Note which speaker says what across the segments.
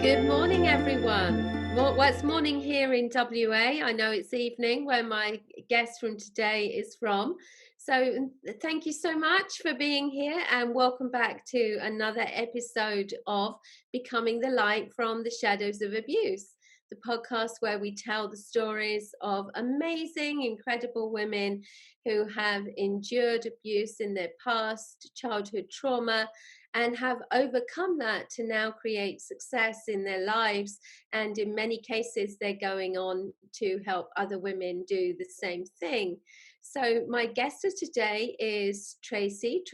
Speaker 1: Good morning, everyone. Well, it's morning here in WA. I know it's evening where my guest from today is from. So thank you so much for being here and welcome back to another episode of Becoming the Light from the Shadows of Abuse, the podcast where we tell the stories of amazing, incredible women who have endured abuse in their past, childhood trauma, and have overcome that to now create success in their lives. And in many cases, they're going on to help other women do the same thing. So my guest of today is Tracy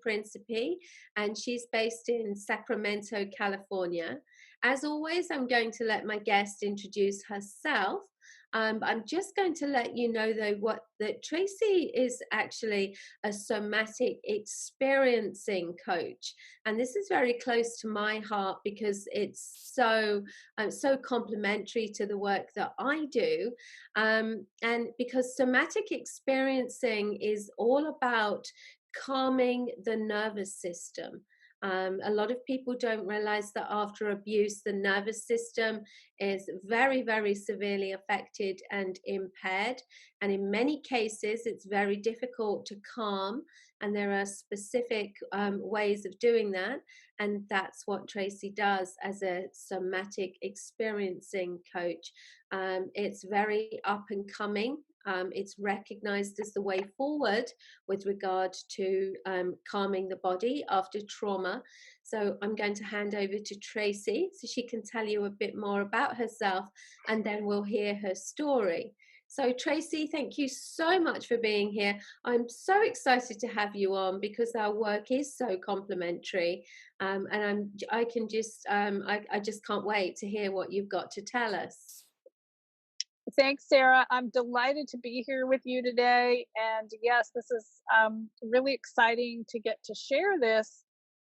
Speaker 1: Principi, and she's based in Sacramento, California. As always, I'm going to let my guest introduce herself. I'm just going to let you know, though, that Tracy is actually a somatic experiencing coach, and this is very close to my heart because it's so complementary to the work that I do, and because somatic experiencing is all about calming the nervous system. A lot of people don't realize that after abuse, the nervous system is very, very severely affected and impaired. And in many cases, it's very difficult to calm. And there are specific ways of doing that. And that's what Tracy does as a somatic experiencing coach. It's very up and coming. It's recognized as the way forward with regard to calming the body after trauma. So I'm going to hand over to Tracy so she can tell you a bit more about herself, and then we'll hear her story. So Tracy, thank you so much for being here. I'm so excited to have you on because our work is so complementary, and I just can't wait to hear what you've got to tell us.
Speaker 2: Thanks, Sarah. I'm delighted to be here with you today. And yes, this is really exciting to get to share this.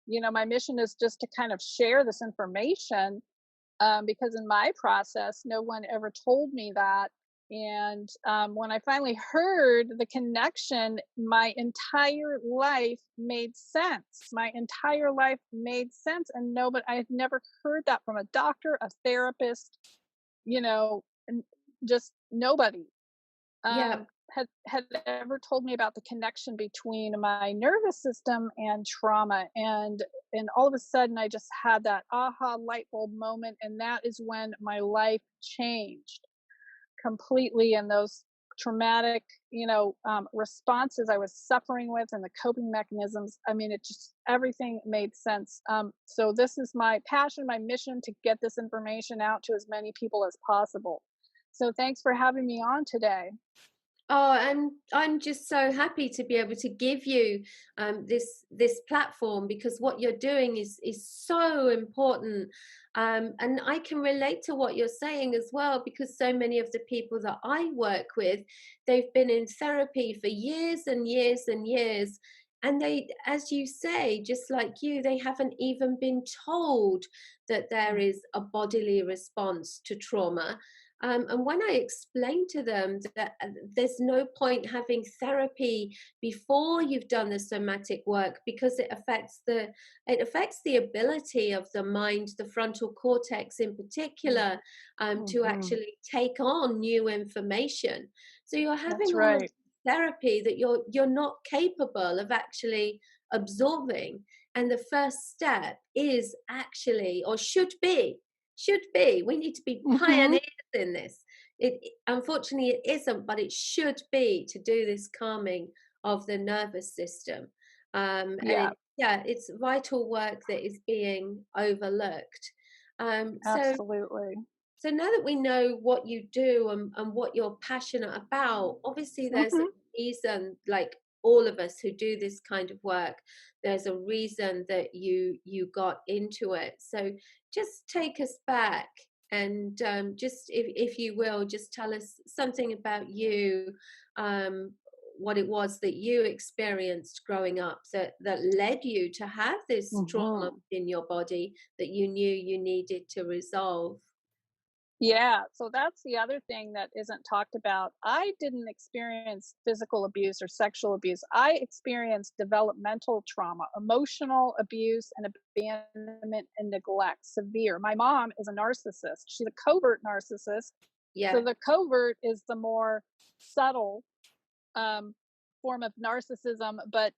Speaker 2: You know, my mission is just to kind of share this information because in my process, no one ever told me that. And when I finally heard the connection, my entire life made sense. My entire life made sense. And no, but I had never heard that from a doctor, a therapist, you know, just nobody
Speaker 1: Yeah.
Speaker 2: had ever told me about the connection between my nervous system and trauma. And all of a sudden I just had that aha light bulb moment, and that is when my life changed completely. And those traumatic responses I was suffering with and the coping mechanisms, I mean, it just, everything made sense. So this is my passion, my mission, to get this information out to as many people as possible. So thanks for having me on today.
Speaker 1: Oh, and I'm just so happy to be able to give you this platform, because what you're doing is so important, and I can relate to what you're saying as well, because so many of the people that I work with, they've been in therapy for years and years and years, and they, as you say, just like you, they haven't even been told that there is a bodily response to trauma. And when I explain to them that there's no point having therapy before you've done the somatic work, because it affects the ability of the mind, the frontal cortex in particular, to actually take on new information. So you're having
Speaker 2: That's
Speaker 1: all of
Speaker 2: right.
Speaker 1: therapy that you're not capable of actually absorbing. And the first step is actually, or should be, we need to be
Speaker 2: Hmm.
Speaker 1: pioneers in this. Unfortunately it isn't, but it should be, to do this calming of the nervous system.
Speaker 2: Yeah,
Speaker 1: It's vital work that is being overlooked. So
Speaker 2: absolutely.
Speaker 1: now that we know what you do and what you're passionate about, obviously there's a
Speaker 2: Hmm.
Speaker 1: reason, like all of us who do this kind of work, there's a reason that you got into it. So just take us back, and just, if you will, just tell us something about you, what it was that you experienced growing up that led you to have this trauma
Speaker 2: Hmm.
Speaker 1: in your body that you knew you needed to resolve.
Speaker 2: Yeah, so that's the other thing that isn't talked about. I didn't experience physical abuse or sexual abuse. I experienced developmental trauma, emotional abuse, and abandonment and neglect, severe. My mom is a narcissist. She's a covert narcissist. So
Speaker 1: Yeah.
Speaker 2: the covert is the more subtle um, form of narcissism, but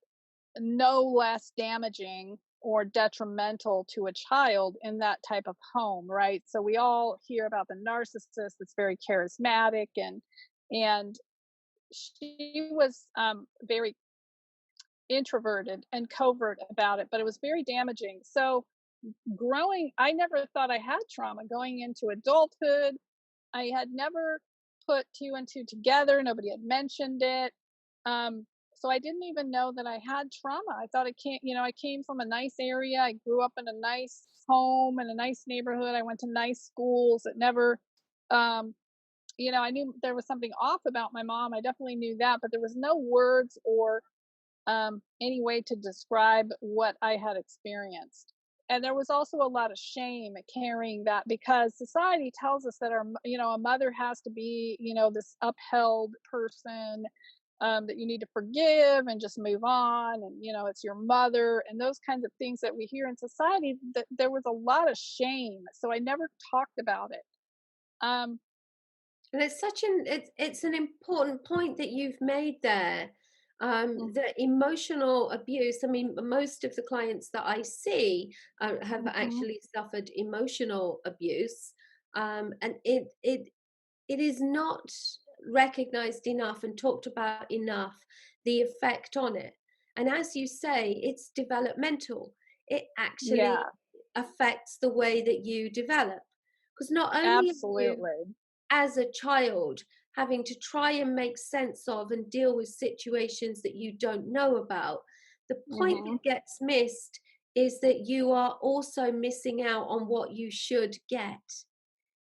Speaker 2: no less damaging or detrimental to a child in that type of home, right? So we all hear about the narcissist that's very charismatic, and she was very introverted and covert about it, but it was very damaging. So growing, I never thought I had trauma going into adulthood. I had never put two and two together. Nobody had mentioned it. So I didn't even know that I had trauma. I thought it came, I came from a nice area. I grew up in a nice home in a nice neighborhood. I went to nice schools. It never, um, I knew there was something off about my mom. I definitely knew that, but there was no words or any way to describe what I had experienced. And there was also a lot of shame carrying that, because society tells us that a mother has to be, this upheld person, that you need to forgive and just move on. And, it's your mother and those kinds of things that we hear in society. That there was a lot of shame. So I never talked about it. Um,
Speaker 1: And it's such an it's an important point that you've made there.
Speaker 2: mm,
Speaker 1: The emotional abuse. I mean, most of the clients that I see have
Speaker 2: mhm.
Speaker 1: actually suffered emotional abuse, and it is not recognized enough and talked about enough, the effect on it. And as you say, it's developmental. It actually
Speaker 2: Yeah,
Speaker 1: affects the way that you develop. Because not only are you,
Speaker 2: absolutely.
Speaker 1: as a child, having to try and make sense of and deal with situations that you don't know about, the point
Speaker 2: Hmm.
Speaker 1: that gets missed is that you are also missing out on what you should get.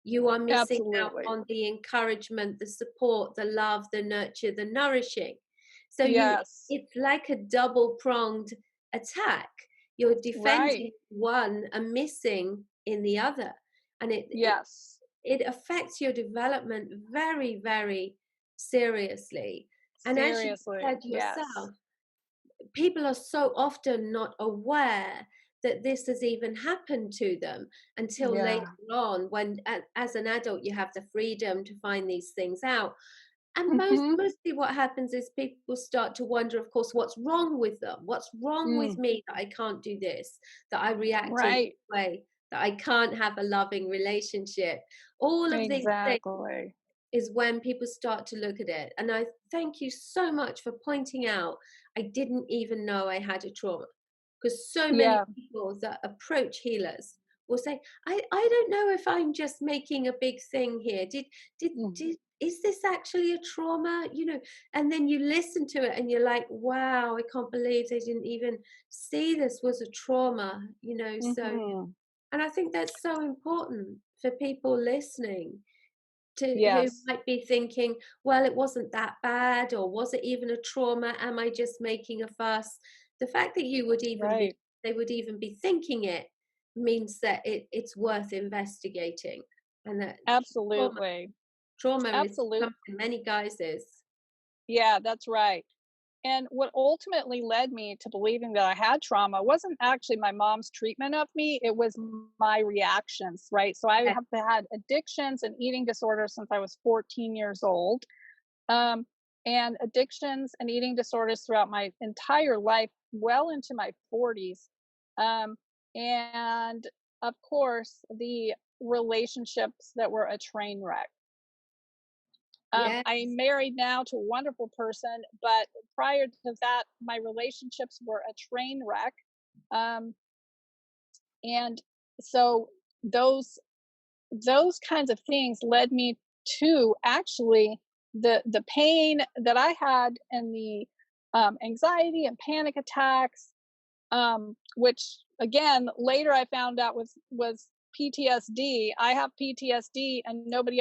Speaker 1: You are missing out
Speaker 2: Absolutely.
Speaker 1: on the encouragement, the support, the love, the nurture, the nourishing. So
Speaker 2: Yes.
Speaker 1: it's like a double pronged attack. You're
Speaker 2: Right.
Speaker 1: defending one and missing in the other. And
Speaker 2: Yes.
Speaker 1: it affects your development very, very seriously. And as you
Speaker 2: Seriously.
Speaker 1: said
Speaker 2: Yes.
Speaker 1: yourself, people are so often not aware that this has even happened to them until later
Speaker 2: Yeah.
Speaker 1: on, when as an adult you have the freedom to find these things out. And
Speaker 2: Hmm.
Speaker 1: mostly what happens is people start to wonder, of course, what's wrong with them, what's wrong with
Speaker 2: Mm.
Speaker 1: me, that I can't do this, that I react in
Speaker 2: Right.
Speaker 1: this way, that I can't have a loving relationship. All of these things
Speaker 2: Exactly.
Speaker 1: is when people start to look at it. And I thank you so much for pointing out I didn't even know I had a trauma. Because so many
Speaker 2: Yeah.
Speaker 1: people that approach healers will say, I don't know if I'm just making a big thing here.
Speaker 2: Mm.
Speaker 1: Did is this actually a trauma? And then you listen to it and you're like, wow, I can't believe they didn't even see this was a trauma. So,
Speaker 2: Hmm.
Speaker 1: and I think that's so important for people listening to who
Speaker 2: Yes.
Speaker 1: might be thinking, well, it wasn't that bad, or was it even a trauma? Am I just making a fuss? The fact that
Speaker 2: Right.
Speaker 1: they would even be thinking it means that it's worth investigating, and that trauma,
Speaker 2: Absolutely.
Speaker 1: trauma
Speaker 2: Absolutely.
Speaker 1: comes in many guises.
Speaker 2: Yeah, that's right. And what ultimately led me to believing that I had trauma wasn't actually my mom's treatment of me, it was my reactions, right? So I
Speaker 1: Yeah,
Speaker 2: have had addictions and eating disorders since I was 14 years old. Um, and addictions and eating disorders throughout my entire life, well into my 40s. Um, and of course, the relationships that were a train wreck.
Speaker 1: yeah,
Speaker 2: I'm married now to a wonderful person, but prior to that, my relationships were a train wreck. Um, and so those those kinds of things led me to actually the pain that I had and the anxiety and panic attacks, which again later I found out was PTSD. I have PTSD, and nobody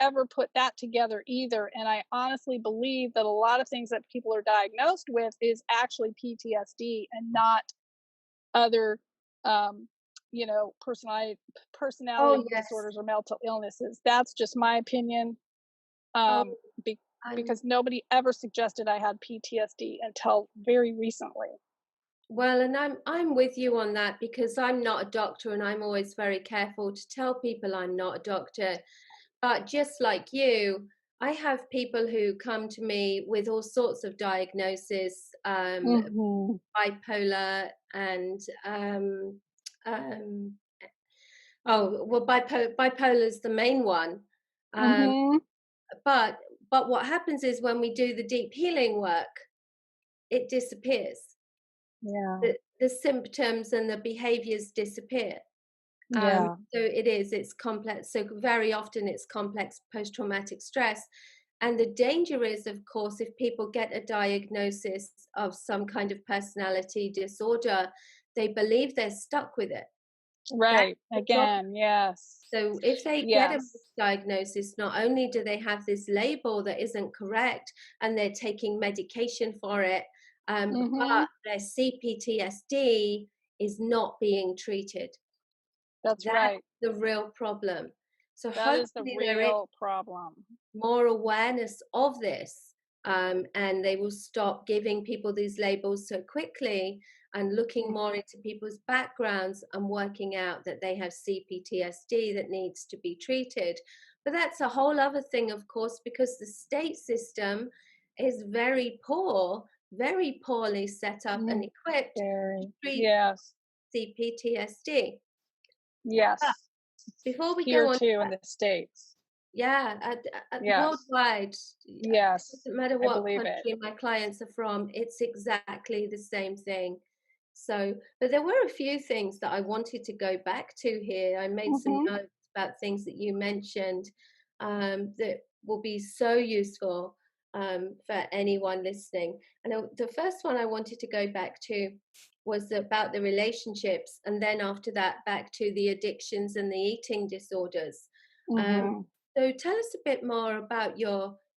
Speaker 2: ever put that together either. And I honestly believe that a lot of things that people are diagnosed with is actually PTSD and not other, um,
Speaker 1: Oh,
Speaker 2: personality
Speaker 1: yes.
Speaker 2: disorders or mental illnesses. That's just my opinion.
Speaker 1: Oh,
Speaker 2: Um, be-
Speaker 1: I'm
Speaker 2: because nobody ever suggested I had PTSD until very recently.
Speaker 1: well, and I'm with you on that because I'm not a doctor and I'm always very careful to tell people I'm not a doctor. But just like you, I have people who come to me with all sorts of diagnosis,
Speaker 2: Mhm.
Speaker 1: bipolar and um, oh, well, bipolar is the main one. Um,
Speaker 2: Mhm.
Speaker 1: but but what happens is when we do the deep healing work, it disappears.
Speaker 2: Yeah.
Speaker 1: The symptoms and the behaviors disappear.
Speaker 2: Yeah.
Speaker 1: So it's complex. So very often it's complex post-traumatic stress. And the danger is, of course, if people get a diagnosis of some kind of personality disorder, they believe they're stuck with it. That's
Speaker 2: Right.
Speaker 1: the problem.
Speaker 2: Again, yes.
Speaker 1: So if they get a
Speaker 2: Yes.
Speaker 1: misdiagnosis, not only do they have this label that isn't correct and they're taking medication for it,
Speaker 2: Mhm.
Speaker 1: but their CPTSD is not being treated.
Speaker 2: That's
Speaker 1: That's
Speaker 2: right.
Speaker 1: the real problem. So
Speaker 2: That is the
Speaker 1: hopefully there is
Speaker 2: real problem.
Speaker 1: more awareness of this, and they will stop giving people these labels so quickly and looking
Speaker 2: Mm.
Speaker 1: more into people's backgrounds and working out that they have CPTSD that needs to be treated. But that's a whole other thing, of course, because the state system is very poorly set up and
Speaker 2: Mm.
Speaker 1: equipped to
Speaker 2: Very.
Speaker 1: treat
Speaker 2: Yes.
Speaker 1: CPTSD. But
Speaker 2: Yes.
Speaker 1: before we
Speaker 2: Here
Speaker 1: go on,
Speaker 2: too in the States.
Speaker 1: yeah,
Speaker 2: Yes.
Speaker 1: worldwide, it
Speaker 2: Yes.
Speaker 1: doesn't matter
Speaker 2: I
Speaker 1: what
Speaker 2: believe it.
Speaker 1: country my clients are from, it's exactly the same thing. So, but there were a few things that I wanted to go back to here. I made some
Speaker 2: Mhm.
Speaker 1: notes about things that you mentioned that will be so useful for anyone listening. And the first one I wanted to go back to was about the relationships, and then after that, back to the addictions and the eating disorders. Um,
Speaker 2: Mhm.
Speaker 1: so tell us a bit more about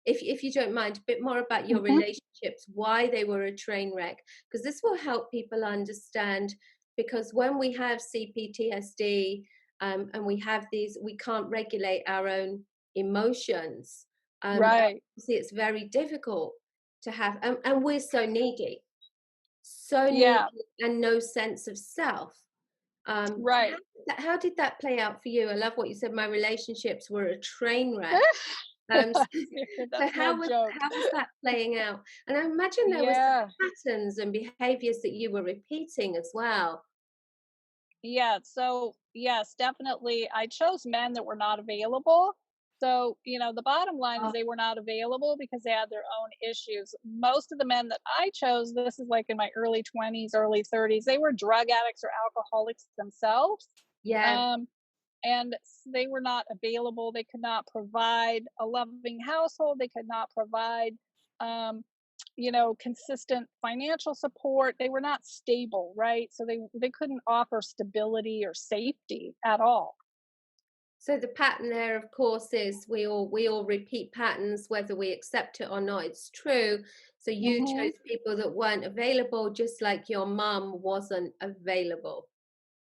Speaker 1: if you don't mind, a bit more about your
Speaker 2: Mhm.
Speaker 1: relationships, why they were a train wreck, because this will help people understand. Because when we have CPTSD and we have these, we can't regulate our own emotions.
Speaker 2: Right.
Speaker 1: Obviously, it's very difficult to have, and we're so needy,
Speaker 2: Yeah.
Speaker 1: and no sense of self.
Speaker 2: Right.
Speaker 1: How did that play out for you? I love what you said. My relationships were a train wreck. So, so
Speaker 2: That's no joke.
Speaker 1: how was that playing out? And I imagine there were some
Speaker 2: Yeah.
Speaker 1: patterns and behaviors that you were repeating as well.
Speaker 2: Yeah, so yes, definitely. I chose men that were not available. So, the bottom line is
Speaker 1: Oh,
Speaker 2: they were not available because they had their own issues. Most of the men that I chose, this is like in my early 20s, early 30s, they were drug addicts or alcoholics themselves.
Speaker 1: yeah.
Speaker 2: Um, and they were not available. They could not provide a loving household. They could not provide, um, consistent financial support. They were not stable, right? So they couldn't offer stability or safety at all.
Speaker 1: So the pattern there, of course, is we all repeat patterns, whether we accept it or not. It's true. So you
Speaker 2: Hmm.
Speaker 1: chose people that weren't available, just like your mum wasn't available.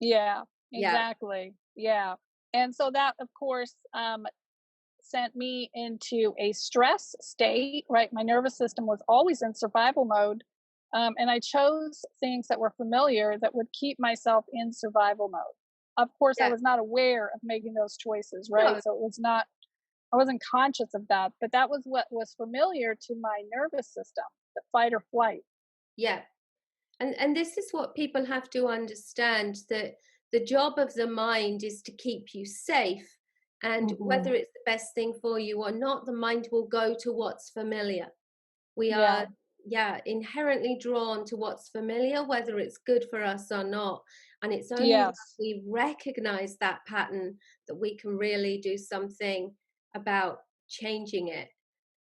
Speaker 2: Yeah,
Speaker 1: Yeah.
Speaker 2: exactly. Yeah, and so that, of course, sent me into a stress state, right? My nervous system was always in survival mode. And I chose things that were familiar that would keep myself in survival mode. Of course, I
Speaker 1: Yeah.
Speaker 2: was not aware of making those choices, right?
Speaker 1: No.
Speaker 2: So I wasn't conscious of that, but that was what was familiar to my nervous system, the fight or flight.
Speaker 1: Yeah. And this is what people have to understand, that the job of the mind is to keep you safe, and
Speaker 2: Hmm.
Speaker 1: whether it's the best thing for you or not, the mind will go to what's familiar. We
Speaker 2: Yeah.
Speaker 1: are, yeah, inherently drawn to what's familiar, whether it's good for us or not. And it's only when
Speaker 2: Yes.
Speaker 1: we recognize that pattern that we can really do something about changing it.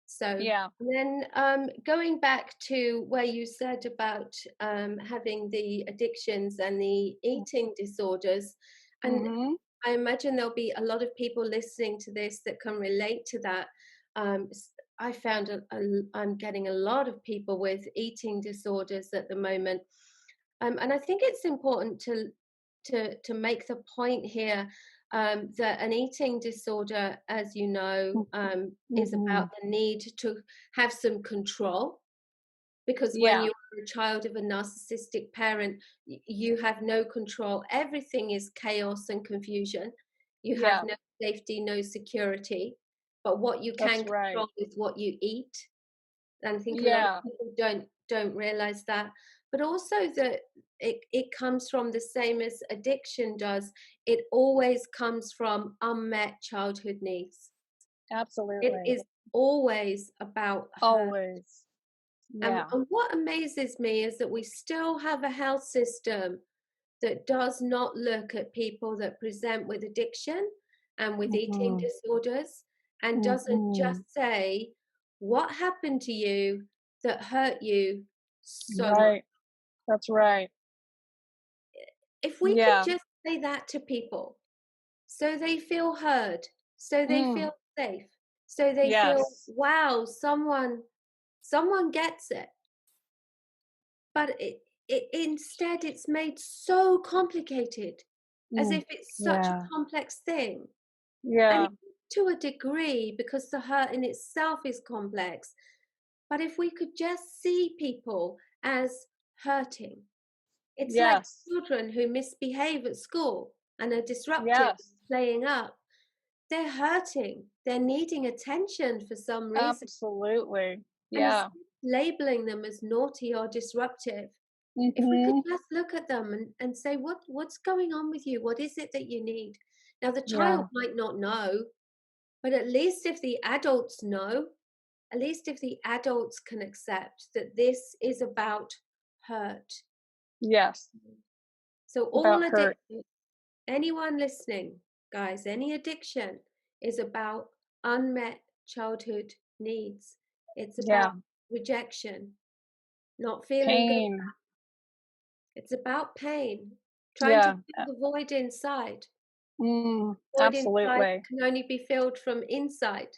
Speaker 1: So
Speaker 2: Yeah.
Speaker 1: then, going back to where you said about having the addictions and the eating disorders, and
Speaker 2: Hmm.
Speaker 1: I imagine there'll be a lot of people listening to this that can relate to that. I found I'm getting a lot of people with eating disorders at the moment, and I think it's important to make the point here that an eating disorder, as you know, is about
Speaker 2: Mm-hmm.
Speaker 1: the need to have some control. Because when
Speaker 2: Yeah,
Speaker 1: you're a child of a narcissistic parent, you have no control. Everything is chaos and confusion. You have
Speaker 2: yeah,
Speaker 1: no safety, no security. But what you
Speaker 2: that's
Speaker 1: can
Speaker 2: right.
Speaker 1: control is what you eat. And I think a lot of
Speaker 2: Yeah,
Speaker 1: people don't realize that. But also that it comes from the same as addiction does. It always comes from unmet childhood needs. It
Speaker 2: absolutely.
Speaker 1: is always about her.
Speaker 2: Always.
Speaker 1: And,
Speaker 2: Yeah.
Speaker 1: and what amazes me is that we still have a health system that does not look at people that present with addiction and with eating
Speaker 2: Mm-hmm.
Speaker 1: disorders, and doesn't
Speaker 2: Mm-hmm.
Speaker 1: just say, what happened to you that hurt you so much.
Speaker 2: Right. That's right.
Speaker 1: If we could
Speaker 2: Yeah.
Speaker 1: just say that to people so they feel heard, so they
Speaker 2: Mm.
Speaker 1: feel safe, so they feel,
Speaker 2: Yes.
Speaker 1: wow, someone gets it. But instead it's made so complicated, as
Speaker 2: Mm.
Speaker 1: if it's such a
Speaker 2: Yeah.
Speaker 1: complex thing. And
Speaker 2: Yeah.
Speaker 1: it is to a degree, because the hurt in itself is complex. But if we could just see people as hurting, it's like
Speaker 2: Yes.
Speaker 1: children who misbehave at school and are disruptive,
Speaker 2: Yes.
Speaker 1: playing up. They're hurting. They're needing attention for some reason.
Speaker 2: Absolutely.
Speaker 1: And instead
Speaker 2: Yeah.
Speaker 1: of labeling them as naughty or disruptive, if we could
Speaker 2: Mm-hmm.
Speaker 1: just look at them and say, what's going on with you? What is it that you need? Now, the child
Speaker 2: Yeah.
Speaker 1: might not know, but at least if the adults know, at least if the adults can accept that this is about hurt.
Speaker 2: Yes.
Speaker 1: So,
Speaker 2: About
Speaker 1: all
Speaker 2: hurt.
Speaker 1: addiction, anyone listening, guys, any addiction is about unmet childhood needs. It's about
Speaker 2: Yeah.
Speaker 1: rejection, not feeling good.
Speaker 2: Pain.
Speaker 1: It's about pain, trying to
Speaker 2: Yeah.
Speaker 1: fill the void inside. Void inside
Speaker 2: Absolutely.
Speaker 1: can only be filled from inside.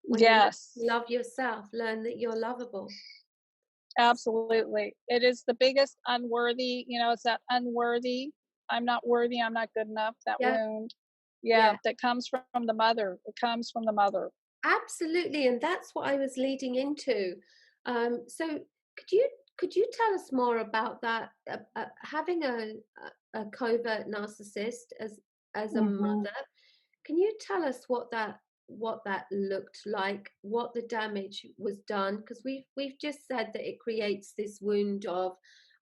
Speaker 1: When you
Speaker 2: Yes.
Speaker 1: love yourself, learn that you're lovable.
Speaker 2: Absolutely. It is the biggest unworthy, it's that unworthy, I'm not worthy, I'm not good enough, that
Speaker 1: Yeah,
Speaker 2: wound. Yeah,
Speaker 1: yeah,
Speaker 2: that comes from the mother. It comes from the mother.
Speaker 1: absolutely, and that's what I was leading into. So, could you tell us more about that? Having a covert narcissist as a
Speaker 2: Mhm.
Speaker 1: mother. Can you tell us what that looked like, what the damage was done? Because we've just said that it creates this wound of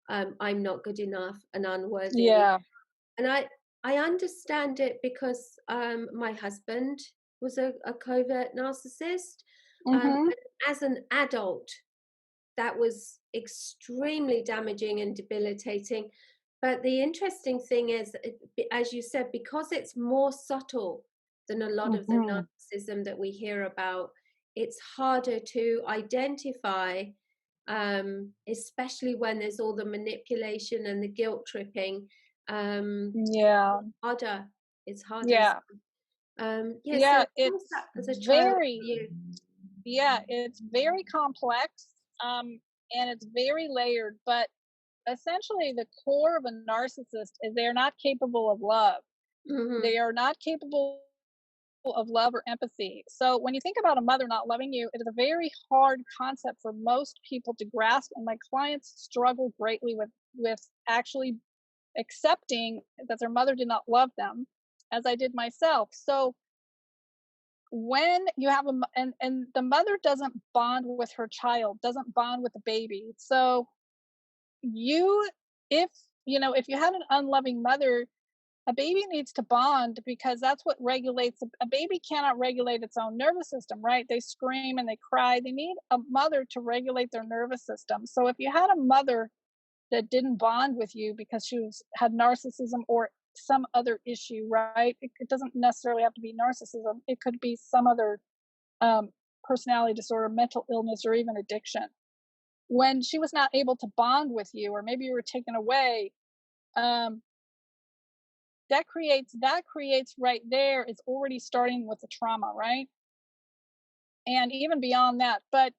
Speaker 1: I'm not good enough and unworthy,
Speaker 2: Yeah.
Speaker 1: and I understand it because my husband was a covert narcissist.
Speaker 2: Mhm.
Speaker 1: And as an adult, that was extremely damaging and debilitating. But the interesting thing is, as you said, because it's more subtle than a lot of the
Speaker 2: Mhm.
Speaker 1: narcissism that we hear about, it's harder to identify, especially when there's all the manipulation and the guilt tripping.
Speaker 2: Yeah.
Speaker 1: Harder. It's harder.
Speaker 2: Yeah.
Speaker 1: Yeah. So
Speaker 2: Yeah,
Speaker 1: how was that
Speaker 2: it's
Speaker 1: as a child for
Speaker 2: very
Speaker 1: you?
Speaker 2: it's very complex, and it's very layered, but essentially the core of a narcissist is they're not capable of love.
Speaker 1: Hmm.
Speaker 2: They are not capable of love or empathy. So when you think about a mother not loving you, it is a very hard concept for most people to grasp, and my clients struggle greatly with actually accepting that their mother did not love them, as I did myself. So when you have and the mother doesn't bond with her child, doesn't bond with the baby. So you if if you had an unloving mother, a baby needs to bond because that's what regulates a baby cannot regulate its own nervous system, right? They scream and they cry. They need a mother to regulate their nervous system. So if you had a mother that didn't bond with you because had narcissism or some other issue, right? It doesn't necessarily have to be narcissism. It could be some other um, personality disorder, mental illness, or even addiction. When she was not able to bond with you, or maybe you were taken away, um, that creates right there. It's already starting with the trauma, right? And even beyond that, but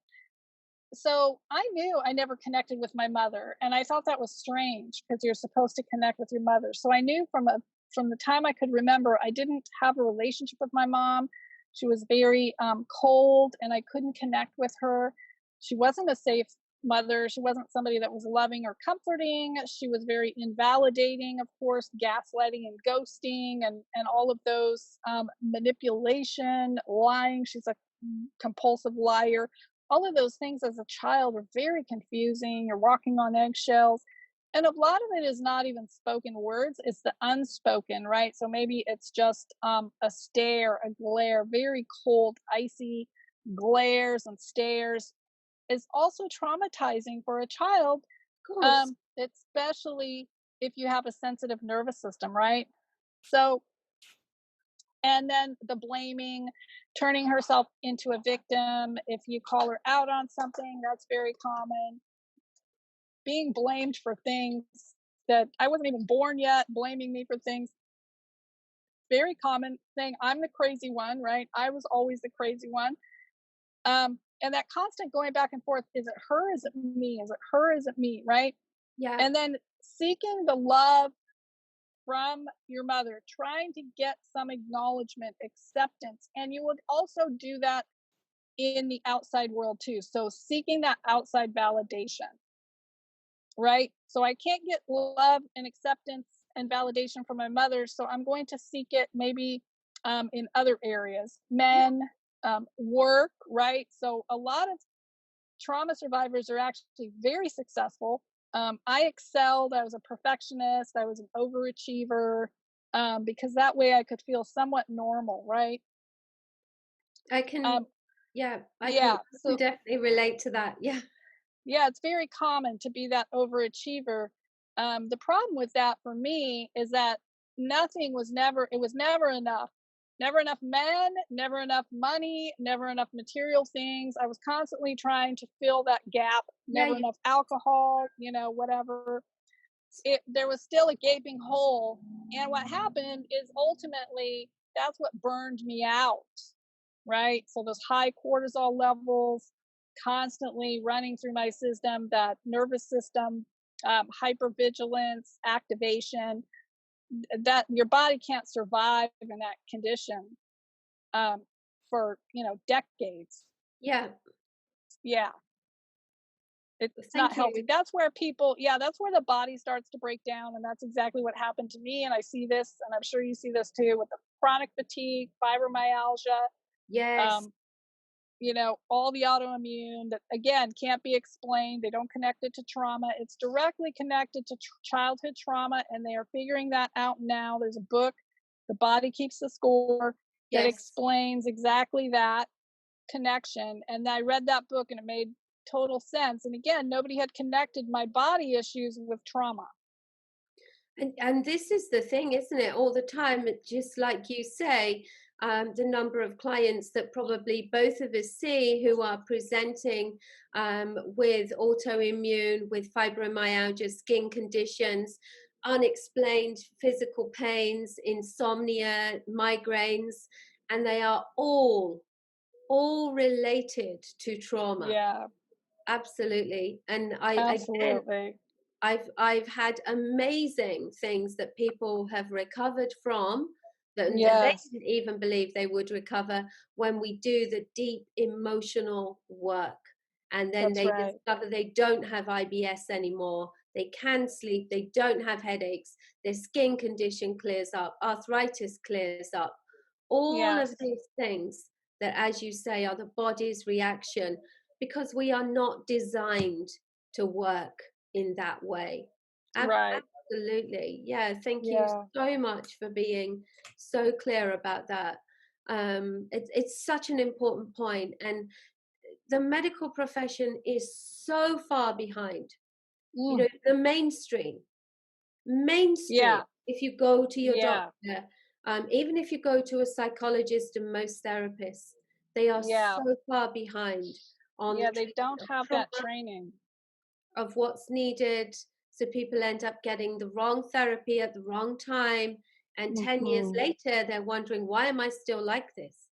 Speaker 2: so I knew I never connected with my mother, and I thought that was strange because you're supposed to connect with your mother. So I knew from the time I could remember, I didn't have a relationship with my mom. She was very cold, and I couldn't connect with her. She wasn't a safe mother. She wasn't somebody that was loving or comforting. She was very invalidating, of course, gaslighting and ghosting, and all of those, manipulation, lying. She's a compulsive liar. All of those things as a child are very confusing. You're walking on eggshells. And a lot of it is not even spoken words, it's the unspoken, right? So maybe it's just a stare, a glare, very cold, icy glares and stares is also traumatizing for a child,
Speaker 1: Of course.
Speaker 2: especially if you have a sensitive nervous system, right? So, and then the blaming, turning herself into a victim. If you call her out on something, that's very common. Being blamed for things that I wasn't even born yet, blaming me for things, very common thing. I'm the crazy one, right? I was always the crazy one. And that constant going back and forth, is it her? Is it me? Is it her? Is it me? Right?
Speaker 1: Yeah.
Speaker 2: And then seeking the love from your mother, trying to get some acknowledgement, acceptance. And you would also do that in the outside world too. So seeking that outside validation, right? So I can't get love and acceptance and validation from my mother. So I'm going to seek it maybe in other areas,
Speaker 1: Yeah.
Speaker 2: men, work, right? So a lot of trauma survivors are actually very successful. I excelled. I was a perfectionist. I was an overachiever because that way I could feel somewhat normal, right?
Speaker 1: I can,
Speaker 2: Um,
Speaker 1: yeah,
Speaker 2: yeah.
Speaker 1: I can
Speaker 2: So
Speaker 1: definitely relate to that. Yeah.
Speaker 2: yeah, it's very common to be that overachiever. The problem with that for me is that it was never enough. Never enough men, never enough money, never enough material things. I was constantly trying to fill that gap,
Speaker 1: Yeah.
Speaker 2: never enough alcohol, whatever. There was still a gaping hole. And what happened is ultimately that's what burned me out, right? So those high cortisol levels constantly running through my system, that nervous system, hypervigilance, activation, that your body can't survive in that condition um, for decades.
Speaker 1: Yeah.
Speaker 2: Yeah, it's not
Speaker 1: Thank you.
Speaker 2: healthy. That's where the body starts to break down, and that's exactly what happened to me. And I see this, and I'm sure you see this too, with the chronic fatigue, fibromyalgia,
Speaker 1: Yes.
Speaker 2: um, all the autoimmune that again can't be explained. They don't connect it to trauma. It's directly connected to childhood trauma, and they are figuring that out now. There's a book, The Body Keeps the Score, that
Speaker 1: Yes.
Speaker 2: explains exactly that connection. And I read that book and it made total sense. And again, nobody had connected my body issues with trauma.
Speaker 1: And this is the thing, isn't it? All the time, just like you say, the number of clients that probably both of us see who are presenting with autoimmune, with fibromyalgia, skin conditions, unexplained physical pains, insomnia, migraines, and they are all related to trauma.
Speaker 2: Yeah,
Speaker 1: Absolutely. And again,
Speaker 2: absolutely.
Speaker 1: I've had amazing things that people have recovered from that they
Speaker 2: Yes,
Speaker 1: didn't even believe they would recover when we do the deep emotional work. And then
Speaker 2: that's
Speaker 1: they
Speaker 2: right.
Speaker 1: discover they don't have IBS anymore. They can sleep. They don't have headaches. Their skin condition clears up. Arthritis clears up. All of
Speaker 2: Yes,
Speaker 1: these things that, as you say, are the body's reaction because we are not designed to work in that way.
Speaker 2: right.
Speaker 1: Absolutely. Yeah. Thank you
Speaker 2: Yeah.
Speaker 1: so much for being so clear about that. It's such an important point, and the medical profession is so far behind. You
Speaker 2: Mm.
Speaker 1: know, the mainstream.
Speaker 2: Yeah,
Speaker 1: If you go to your
Speaker 2: yeah,
Speaker 1: doctor, even if you go to a psychologist and most therapists, they are
Speaker 2: yeah,
Speaker 1: so far behind on the
Speaker 2: yeah. They
Speaker 1: treatment
Speaker 2: don't
Speaker 1: of
Speaker 2: have that
Speaker 1: trauma,
Speaker 2: training.
Speaker 1: of what's needed. So people end up getting the wrong therapy at the wrong time. And 10 years
Speaker 2: Hmm.
Speaker 1: later, they're wondering, why am I still like this?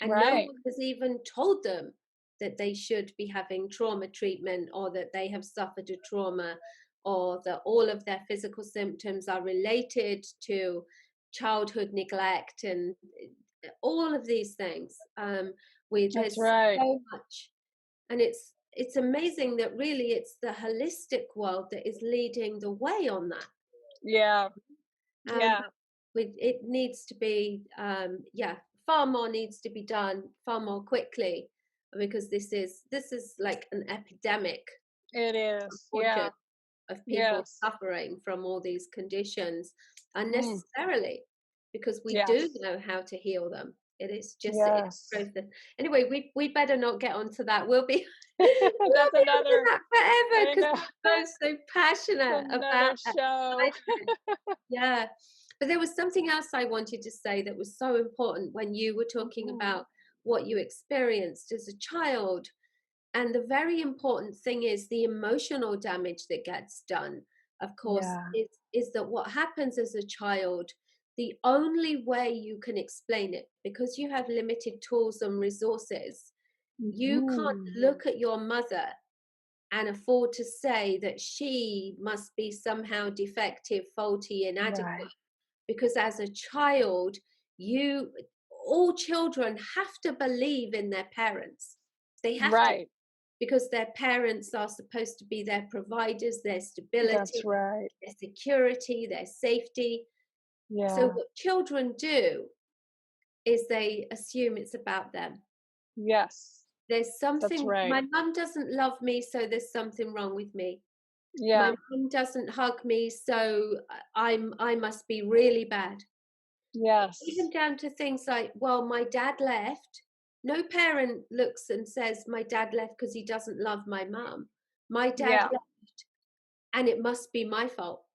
Speaker 1: And no
Speaker 2: Right.
Speaker 1: one has even told them that they should be having trauma treatment, or that they have suffered a trauma, or that all of their physical symptoms are related to childhood neglect, and all of these things.
Speaker 2: That's
Speaker 1: There's
Speaker 2: right.
Speaker 1: so much, and it's amazing that really it's the holistic world that is leading the way on that.
Speaker 2: Yeah. Yeah.
Speaker 1: But it needs to be, yeah, far more needs to be done far more quickly, because this is like an epidemic,
Speaker 2: It is.
Speaker 1: unfortunately,
Speaker 2: Yeah.
Speaker 1: of people
Speaker 2: Yes.
Speaker 1: suffering from all these conditions
Speaker 2: Mm.
Speaker 1: unnecessarily, because we do
Speaker 2: Yes.
Speaker 1: know how to heal them. It is just a
Speaker 2: Yes.
Speaker 1: process. Anyway, we better not get onto that. We'll be we'll
Speaker 2: That's
Speaker 1: be onto
Speaker 2: another,
Speaker 1: that forever,
Speaker 2: I
Speaker 1: because
Speaker 2: know,
Speaker 1: we're both so passionate
Speaker 2: another
Speaker 1: about that
Speaker 2: show.
Speaker 1: side of it. Yeah. But there was something else I wanted to say that was so important when you were talking
Speaker 2: Mhm.
Speaker 1: about what you experienced as a child. And the very important thing is the emotional damage that gets done, of course,
Speaker 2: Yeah.
Speaker 1: is that what happens as a child, the only way you can explain it, because you have limited tools and resources, you can't
Speaker 2: Mhm.
Speaker 1: look at your mother and afford to say that she must be somehow defective, faulty, inadequate,
Speaker 2: Right.
Speaker 1: because as a child, you all children have to believe in their parents. They have to,
Speaker 2: Right.
Speaker 1: because their parents are supposed to be their providers, their stability,
Speaker 2: That's right.
Speaker 1: their security, their safety. So
Speaker 2: Yeah.
Speaker 1: what children do is they assume it's about them.
Speaker 2: Yes.
Speaker 1: There's
Speaker 2: That's
Speaker 1: something,
Speaker 2: right.
Speaker 1: my mum doesn't love me, so there's something wrong with me. My
Speaker 2: Yeah.
Speaker 1: mum doesn't hug me, so I must be really bad. Even
Speaker 2: Yes.
Speaker 1: down to things like, well, my dad left. No parent looks and says, my dad left because he doesn't love my mum. My dad
Speaker 2: Yeah.
Speaker 1: left, and it must be my fault.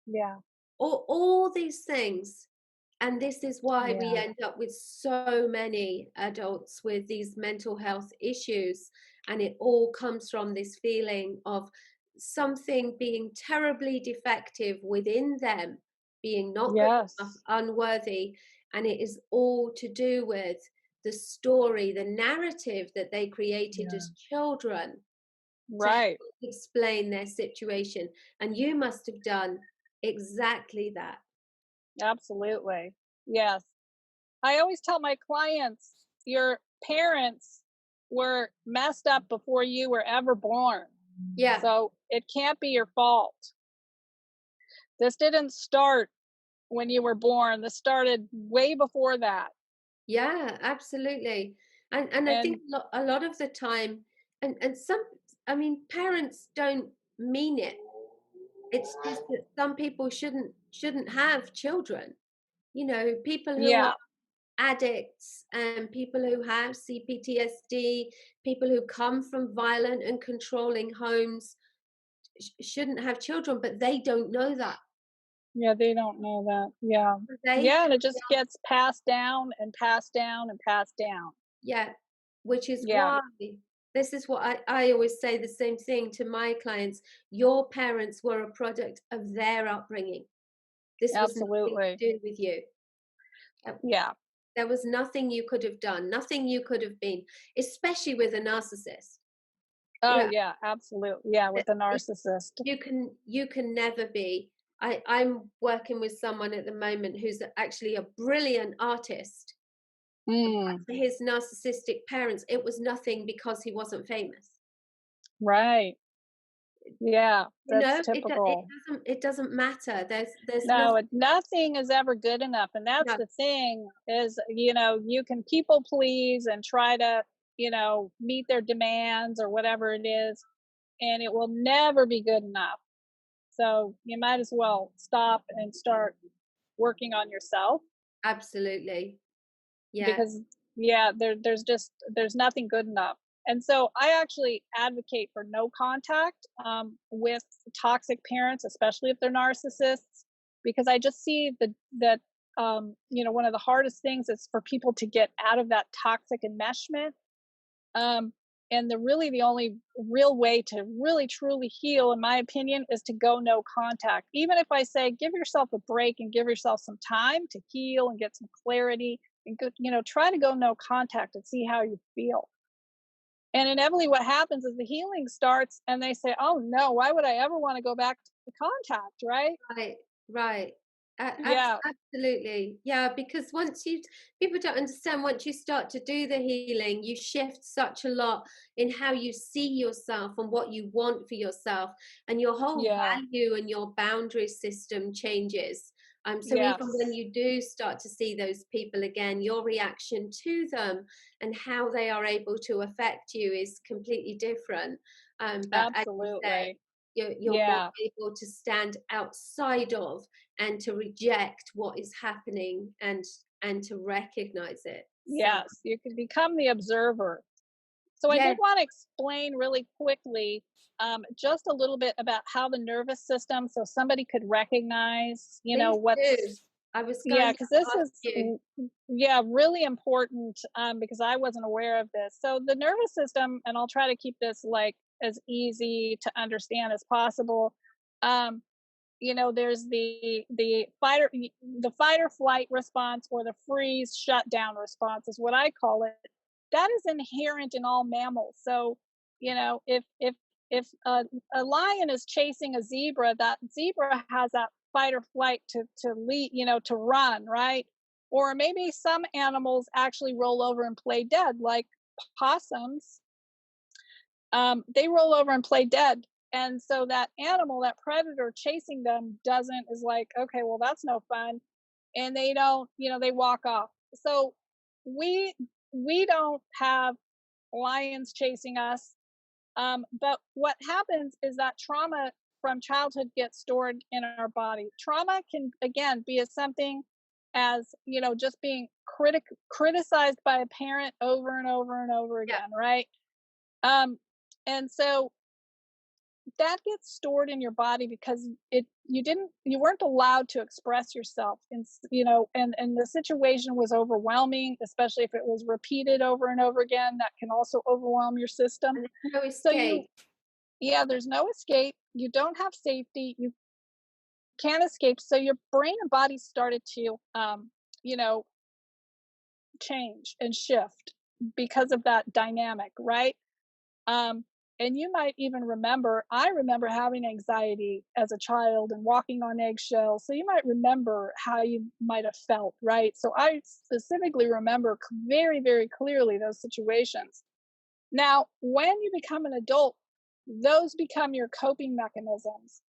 Speaker 2: Yeah.
Speaker 1: All these things. And this is why we
Speaker 2: Yeah.
Speaker 1: end up with so many adults with these mental health issues. And it all comes from this feeling of something being terribly defective within them, being not good enough,
Speaker 2: Yes.
Speaker 1: unworthy. And it is all to do with the story, the narrative that they created
Speaker 2: Yeah.
Speaker 1: as children to help
Speaker 2: Right.
Speaker 1: explain their situation. And you must have done exactly that.
Speaker 2: Absolutely. Yes. I always tell my clients, your parents were messed up before you were ever born.
Speaker 1: Yeah.
Speaker 2: So it can't be your fault. This didn't start when you were born. This started way before that.
Speaker 1: Yeah, absolutely. And I think
Speaker 2: And
Speaker 1: a lot of the time, and some, I mean, parents don't mean it. It's just that some people shouldn't have children. You know, people who are
Speaker 2: yeah,
Speaker 1: addicts, and people who have CPTSD, people who come from violent and controlling homes shouldn't have children, but they don't know that.
Speaker 2: yeah, they don't know that. Yeah.
Speaker 1: They
Speaker 2: Yeah, and
Speaker 1: carry
Speaker 2: it just
Speaker 1: on.
Speaker 2: gets passed down and passed down and passed down.
Speaker 1: Yeah, which is
Speaker 2: Yeah,
Speaker 1: why this is what I always say the same thing to my clients. Your parents were a product of their upbringing. This was nothing
Speaker 2: absolutely.
Speaker 1: to do with you. Uh,
Speaker 2: Yeah.
Speaker 1: There was nothing you could have done, nothing you could have been, especially with a narcissist.
Speaker 2: Oh,
Speaker 1: Yeah,
Speaker 2: yeah, absolutely. Yeah,
Speaker 1: uh,
Speaker 2: with the
Speaker 1: it-
Speaker 2: narcissist.
Speaker 1: you can never be. I'm working with someone at the moment who's actually a brilliant artist. But
Speaker 2: Mm,
Speaker 1: for his narcissistic parents, it was nothing because he wasn't famous.
Speaker 2: right. Yeah,
Speaker 1: You
Speaker 2: that's
Speaker 1: know,
Speaker 2: typical.
Speaker 1: it doesn't matter. There's
Speaker 2: No,
Speaker 1: nothing.
Speaker 2: nothing is ever good enough, and that's
Speaker 1: No,
Speaker 2: the thing is, you can people please and try to, meet their demands or whatever it is, and it will never be good enough. So, you might as well stop and start working on yourself
Speaker 1: absolutely. Yeah,
Speaker 2: because yeah, there's nothing good enough. And so I actually advocate for no contact with toxic parents, especially if they're narcissists, because I just see that one of the hardest things is for people to get out of that toxic enmeshment. Um, and the only real way to really truly heal, in my opinion, is to go no contact. Even if I say give yourself a break and give yourself some time to heal and get some clarity and go, try to go no contact and see how you feel. And inevitably what happens is the healing starts and they say, "Oh no, why would I ever want to go back to contact?" Right?
Speaker 1: Right, right.
Speaker 2: Yeah,
Speaker 1: Absolutely. Yeah, because people don't understand, once you start to do the healing, you shift such a lot in how you see yourself and what you want for yourself, and your whole
Speaker 2: yeah,
Speaker 1: value and your boundary system changes. So even when
Speaker 2: yes,
Speaker 1: you do start to see those people again, your reaction to them and how they are able to affect you is completely different. But as you say,
Speaker 2: absolutely.
Speaker 1: you're more
Speaker 2: Yeah,
Speaker 1: able to stand outside of and to reject what is happening and to recognize it. So
Speaker 2: yes, you can become the observer. So I did
Speaker 1: yes,
Speaker 2: want to explain really quickly, just a little bit about how the nervous system, so somebody could recognize,
Speaker 1: please do.
Speaker 2: what's,
Speaker 1: I was
Speaker 2: yeah,
Speaker 1: going
Speaker 2: because
Speaker 1: to
Speaker 2: this
Speaker 1: ask
Speaker 2: is,
Speaker 1: you.
Speaker 2: yeah, really important, because I wasn't aware of this. So the nervous system, and I'll try to keep this like as easy to understand as possible. Um, there's the fight or flight response, or the freeze shutdown response is what I call it. That is inherent in all mammals. So, if a lion is chasing a zebra, that zebra has that fight or flight to lead, to run, right? Or maybe some animals actually roll over and play dead, like possums. They roll over and play dead. And so that animal, that predator chasing them, doesn't is like, okay, well, that's no fun. And they don't, they walk off. So we we don't have lions chasing us. But what happens is that trauma from childhood gets stored in our body. Trauma can again be as something as, just being criticized by a parent over and over and over
Speaker 1: Yeah,
Speaker 2: again, right? Um, and so that gets stored in your body because you weren't allowed to express yourself, and the situation was overwhelming, especially if it was repeated over and over again. That can also overwhelm your system.
Speaker 1: and there's no
Speaker 2: So you
Speaker 1: escape.
Speaker 2: Yeah, there's no escape, you don't have safety, you can't escape. So your brain and body started to you know change and shift because of that dynamic, right? Um, and you might even remember, I remember having anxiety as a child and walking on eggshells. So you might remember how you might have felt, right? So I specifically remember very, very clearly those situations. Now, when you become an adult, those become your coping mechanisms.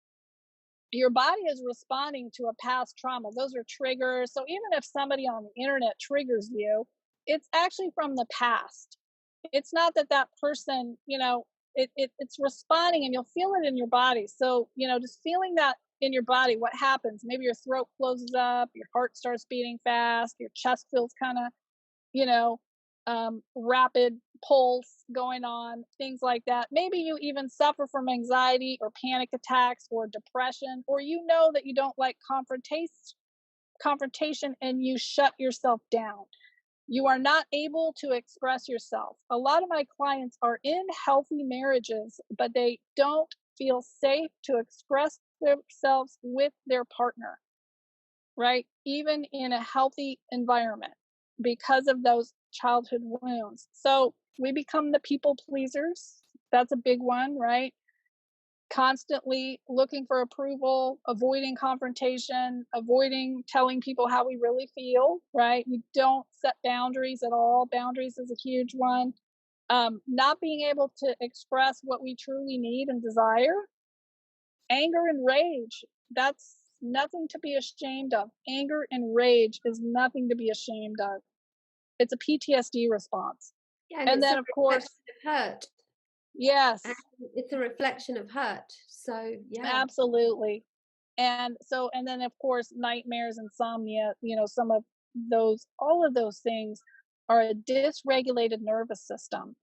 Speaker 2: Your body is responding to a past trauma. Those are triggers. So even if somebody on the internet triggers you, it's actually from the past. It's not that that person, it's responding, and you'll feel it in your body. So, just feeling that in your body, what happens? Maybe your throat closes up, your heart starts beating fast, your chest feels kind of, you know, rapid pulse going on, things like that. Maybe you even suffer from anxiety or panic attacks or depression, or that you don't like confrontation and you shut yourself down. You are not able to express yourself. A lot of my clients are in healthy marriages, but they don't feel safe to express themselves with their partner, right? Even in a healthy environment because of those childhood wounds. So we become the people pleasers. That's a big one, right? Constantly looking for approval, avoiding confrontation, avoiding telling people how we really feel, right? We don't set boundaries at all. Boundaries is a huge one. Not being able to express what we truly need and desire. Anger and rage, that's nothing to be ashamed of. Anger and rage is nothing to be ashamed of. It's a PTSD response.
Speaker 1: Yeah, and
Speaker 2: And
Speaker 1: it's a
Speaker 2: then, of
Speaker 1: reflection
Speaker 2: course,
Speaker 1: of hurt. And
Speaker 2: yes,
Speaker 1: it's a reflection of hurt. So yeah.
Speaker 2: absolutely. And then, of course, nightmares, insomnia, some of all of those things are a dysregulated nervous system,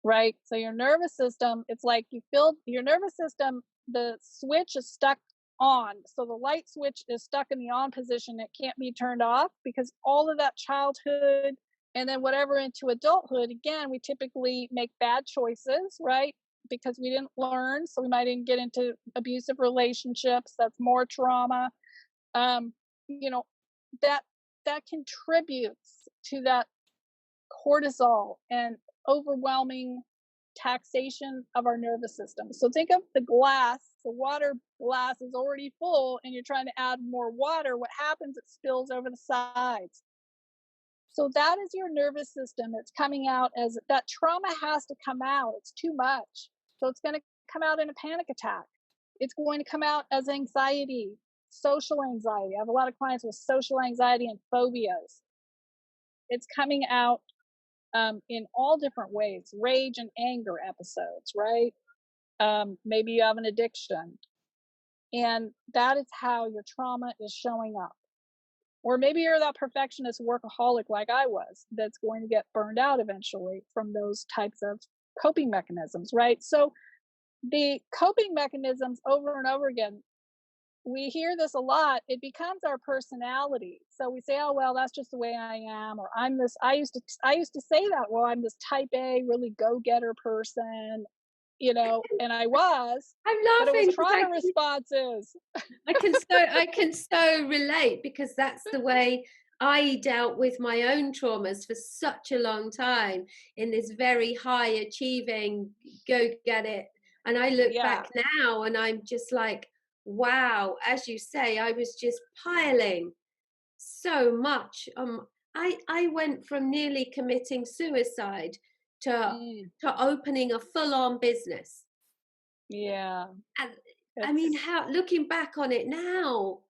Speaker 2: right? So your nervous system, it's like you feel your nervous system, the switch is stuck on. So the light switch is stuck in the on position. It can't be turned off because all of that childhood and then whatever into adulthood, again, we typically make bad choices, right? Because we didn't learn. So we might even get into abusive relationships. That's more trauma. Um, you know, that that contributes to that cortisol and overwhelming taxation of our nervous system. So think of the glass, the water glass is already full and you're trying to add more water. What happens? It spills over the sides. So that is your nervous system. It's coming out as that trauma has to come out. It's too much. So it's going to come out in a panic attack. It's going to come out as anxiety, social anxiety. I have a lot of clients with social anxiety and phobias. It's coming out in all different ways, rage and anger episodes, right? Maybe you have an addiction. And that is how your trauma is showing up. Or maybe you're that perfectionist workaholic like I was that's going to get burned out eventually from those types of coping mechanisms, right? So the coping mechanisms over and over again, we hear this a lot. It becomes our personality. So we say, "Oh well, that's just the way I am," or "I'm this." I used to say that. Well, I'm this type A, really go-getter person, and I was,
Speaker 1: I'm
Speaker 2: but it was
Speaker 1: laughing because
Speaker 2: trauma responses.
Speaker 1: I can so relate, because that's the way I dealt with my own traumas for such a long time, in this very high achieving, go get it. And I look
Speaker 2: Yeah.
Speaker 1: back now and I'm just like, wow, as you say, I was just piling so much. I went from nearly committing suicide to
Speaker 2: Mm,
Speaker 1: opening a full-on business.
Speaker 2: yeah.
Speaker 1: And I mean,
Speaker 2: It's
Speaker 1: how, looking back on it now,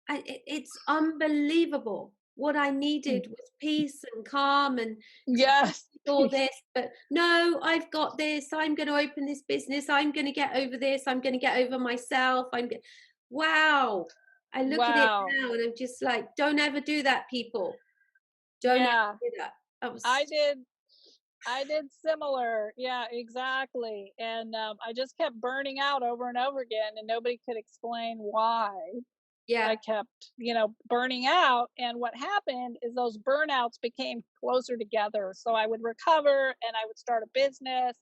Speaker 1: it's unbelievable. What I
Speaker 2: mm,
Speaker 1: needed was peace and calm and to deal
Speaker 2: yes.
Speaker 1: with all this. But no, I've got this. I'm going to open this business. I'm going to get over this. I'm going to get over myself. Wow. I look at it
Speaker 2: Wow.
Speaker 1: now and I'm just like, don't ever do that, people. Don't ever
Speaker 2: Yeah.
Speaker 1: do that. That was,
Speaker 2: I did I did similar. Yeah, exactly. And I just kept burning out over and over again and nobody could explain why.
Speaker 1: yeah.
Speaker 2: I kept, burning out. And what happened is those burnouts became closer together. So I would recover and I would start a business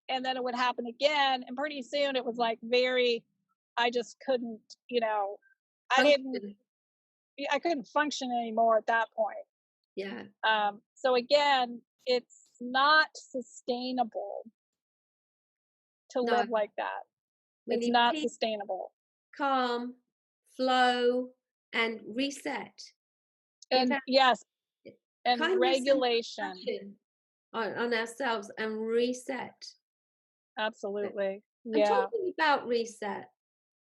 Speaker 2: and then it would happen again. And pretty soon it was like I just couldn't, I didn't,
Speaker 1: Function.
Speaker 2: I couldn't function anymore at that point.
Speaker 1: Yeah.
Speaker 2: So again, it's not sustainable to
Speaker 1: No,
Speaker 2: live like that.
Speaker 1: we
Speaker 2: It's
Speaker 1: need
Speaker 2: not
Speaker 1: peace,
Speaker 2: sustainable.
Speaker 1: calm, flow, and reset. Give
Speaker 2: And yes, and
Speaker 1: kindness and
Speaker 2: regulation.
Speaker 1: compassion on ourselves and reset.
Speaker 2: Absolutely.
Speaker 1: And
Speaker 2: Yeah.
Speaker 1: talking about reset,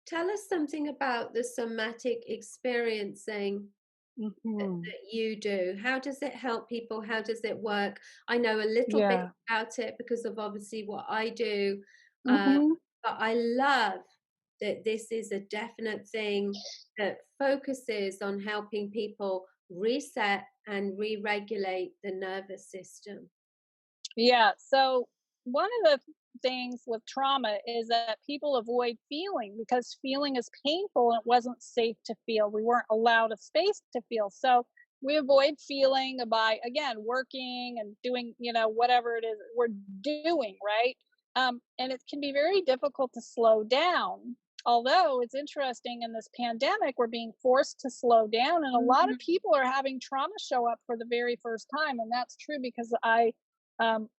Speaker 1: tell us something about the somatic experiencing
Speaker 2: Hmm.
Speaker 1: that you do. How does it help people? How does it work? I know a little bit
Speaker 2: Yeah.
Speaker 1: about it because of obviously what I do, uh,
Speaker 2: Hmm.
Speaker 1: but I love that this is a definite thing that focuses on helping people reset and re-regulate the nervous system.
Speaker 2: Yeah. So one of the things with trauma is that people avoid feeling because feeling is painful and it wasn't safe to feel. We weren't allowed a space to feel. So we avoid feeling by, again, working and doing, whatever it is we're doing, right? And it can be very difficult to slow down. Although it's interesting in this pandemic, we're being forced to slow down, and a lot of
Speaker 1: Mhm.
Speaker 2: people are having trauma show up for the very first time. And that's true because I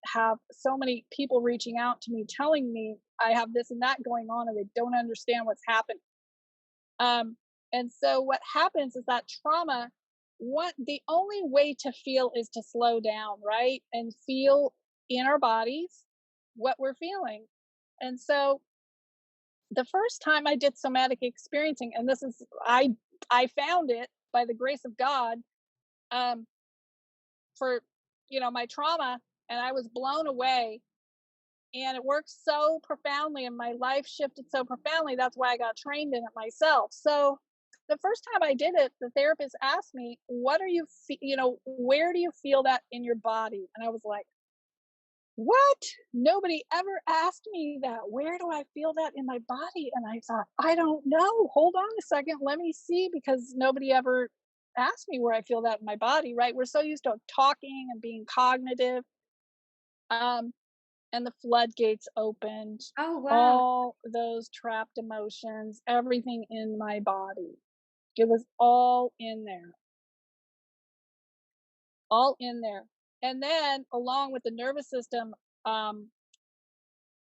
Speaker 2: have so many people reaching out to me telling me I have this and that going on and they don't understand what's happening. Um, and so what happens is that trauma, what the only way to feel is to slow down, right? And feel in our bodies what we're feeling. And so the first time I did somatic experiencing, and this is I found it by the grace of God, um, for my trauma, and I was blown away and it worked so profoundly and my life shifted so profoundly. That's why I got trained in it myself. So the first time I did it, the therapist asked me, what are you where do you feel that in your body? And I was like, what? Nobody ever asked me that. Where do I feel that in my body? And I thought, I don't know, hold on a second, let me see, because nobody ever asked me where I feel that in my body, right? We're so used to talking and being cognitive. um and the floodgates opened.
Speaker 1: Oh, wow.
Speaker 2: All those trapped emotions, everything in my body. It was all in there, all in there. And then, along with the nervous system, um,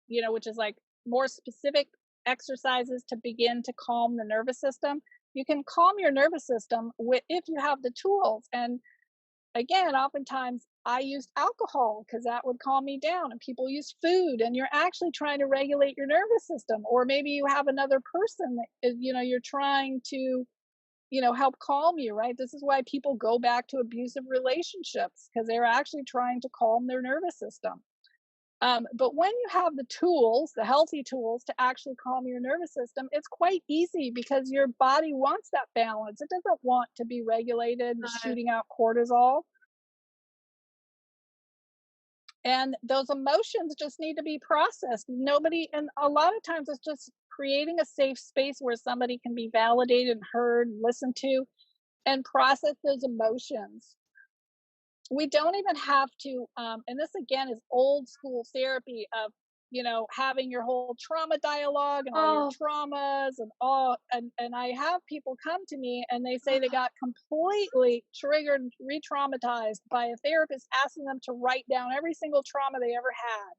Speaker 2: which is like more specific exercises to begin to calm the nervous system. You can calm your nervous system if you have the tools. And again, oftentimes I used alcohol because that would calm me down, and people use food, and you're actually trying to regulate your nervous system. Or maybe you have another person that you're trying to help calm you, right? This is why people go back to abusive relationships, because they're actually trying to calm their nervous system. But when you have the tools, the healthy tools to actually calm your nervous system, it's quite easy because your body wants that balance. It doesn't want to be regulated and
Speaker 1: So,
Speaker 2: shooting out cortisol. And those emotions just need to be processed. Nobody, and a lot of times it's just creating a safe space where somebody can be validated and heard, listened to, and process those emotions. We don't even have to, and this again is old school therapy of having your whole trauma dialogue and all your
Speaker 1: oh,
Speaker 2: traumas and all, and I have people come to me and they say they got completely triggered, re-traumatized by a therapist asking them to write down every single trauma they ever had.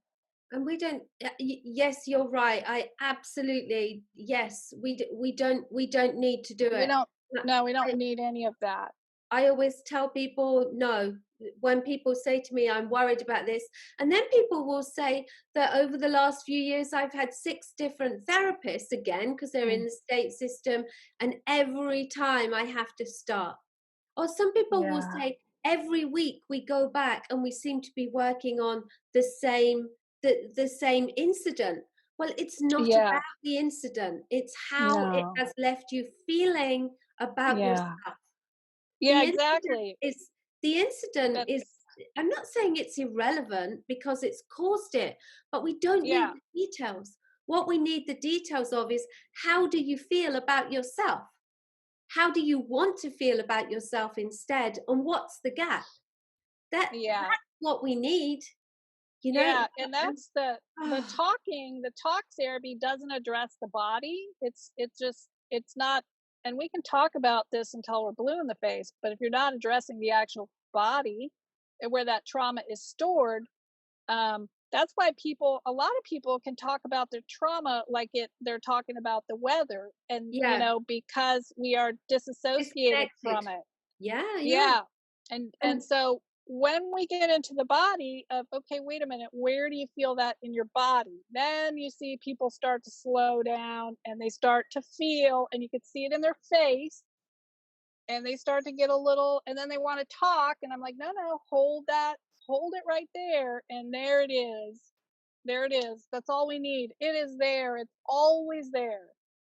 Speaker 1: and we don't. Yes, you're right. I absolutely, yes. We don't need to do
Speaker 2: We
Speaker 1: it.
Speaker 2: don't,
Speaker 1: No,
Speaker 2: no, we don't
Speaker 1: I,
Speaker 2: need any of that.
Speaker 1: I always tell people no. When people say to me, I'm worried about this, and then people will say that over the last few years, I've had 6 different therapists again, because they're in
Speaker 2: Mm,
Speaker 1: the state system, and every time I have to start. Or some people will
Speaker 2: yeah,
Speaker 1: say, every week we go back and we seem to be working on the same incident. Well, it's not
Speaker 2: yeah,
Speaker 1: about the incident, it's how it
Speaker 2: no,
Speaker 1: has left you feeling about
Speaker 2: yeah,
Speaker 1: yourself.
Speaker 2: yeah,
Speaker 1: The incident
Speaker 2: exactly.
Speaker 1: is the incident
Speaker 2: That's,
Speaker 1: is I'm not saying it's irrelevant because it's caused it, but we don't need
Speaker 2: yeah,
Speaker 1: the details. What we need the details of is, how do you feel about yourself? How do you want to feel about yourself instead? And what's the gap?
Speaker 2: yeah.
Speaker 1: That's what we need, you know?
Speaker 2: Yeah, and
Speaker 1: And
Speaker 2: that's
Speaker 1: oh,
Speaker 2: the talk therapy doesn't address the body. It's not, and we can talk about this until we're blue in the face, but if you're not addressing the actual body and where that trauma is stored, that's why a lot of people can talk about their trauma like they're talking about the weather, and
Speaker 1: yeah,
Speaker 2: because we are disassociated
Speaker 1: disconnected.
Speaker 2: from it.
Speaker 1: Yeah, yeah.
Speaker 2: Yeah. And
Speaker 1: And
Speaker 2: so when we get into the body of, okay, wait a minute, where do you feel that in your body? Then you see people start to slow down and they start to feel, and you can see it in their face, and they start to get a little, and then they want to talk, and I'm like, no, no, hold that, hold it right there, and there it is. There it is. That's all we need. It is there. It's always there.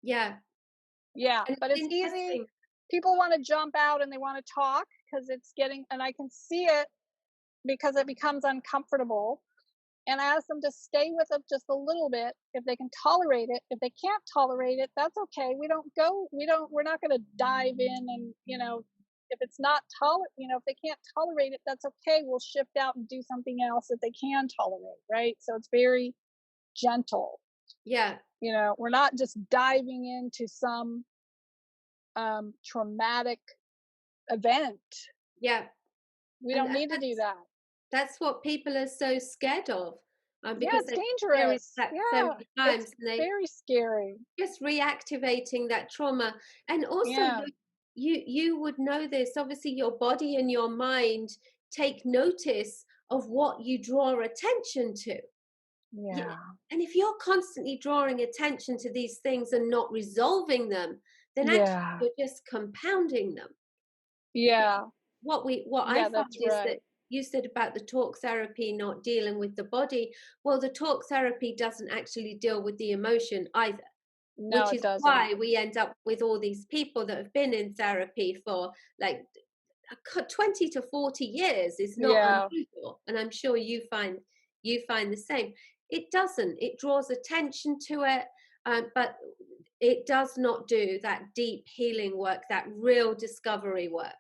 Speaker 1: yeah,
Speaker 2: Yeah,
Speaker 1: and
Speaker 2: but
Speaker 1: it's
Speaker 2: it's easy.
Speaker 1: interesting.
Speaker 2: People want to jump out and they want to talk because it's getting, and I can see it because it becomes uncomfortable. And I ask them to stay with it just a little bit if they can tolerate it. If they can't tolerate it, that's okay. We're not going to dive in and, if it's not if they can't tolerate it, that's okay. We'll shift out and do something else that they can tolerate, right? So it's very gentle.
Speaker 1: Yeah,
Speaker 2: We're not just diving into some traumatic event.
Speaker 1: yeah.
Speaker 2: We
Speaker 1: And
Speaker 2: don't need to do that.
Speaker 1: that's what people are so scared of,
Speaker 2: Yeah,
Speaker 1: because
Speaker 2: it's
Speaker 1: they've experienced
Speaker 2: dangerous.
Speaker 1: that so
Speaker 2: Yeah,
Speaker 1: many
Speaker 2: it's
Speaker 1: times, and they
Speaker 2: very scary.
Speaker 1: just reactivating that trauma. And also,
Speaker 2: Yeah,
Speaker 1: you would know this, obviously your body and your mind take notice of what you draw attention to. Y-
Speaker 2: yeah,
Speaker 1: and if you're constantly drawing attention to these things and not resolving them, then actually
Speaker 2: yeah,
Speaker 1: you're just compounding them.
Speaker 2: yeah,
Speaker 1: What I
Speaker 2: yeah.
Speaker 1: found
Speaker 2: That's
Speaker 1: is that
Speaker 2: right.
Speaker 1: you said about the talk therapy not dealing with the body. Well, the talk therapy doesn't actually deal with the emotion either,
Speaker 2: No,
Speaker 1: which
Speaker 2: it
Speaker 1: is
Speaker 2: doesn't.
Speaker 1: why we end up with all these people that have been in therapy for like 20 to 40 years is not
Speaker 2: Yeah,
Speaker 1: unusual, and I'm sure you find the same. It doesn't, it draws attention to it, but it does not do that deep healing work, that real discovery work,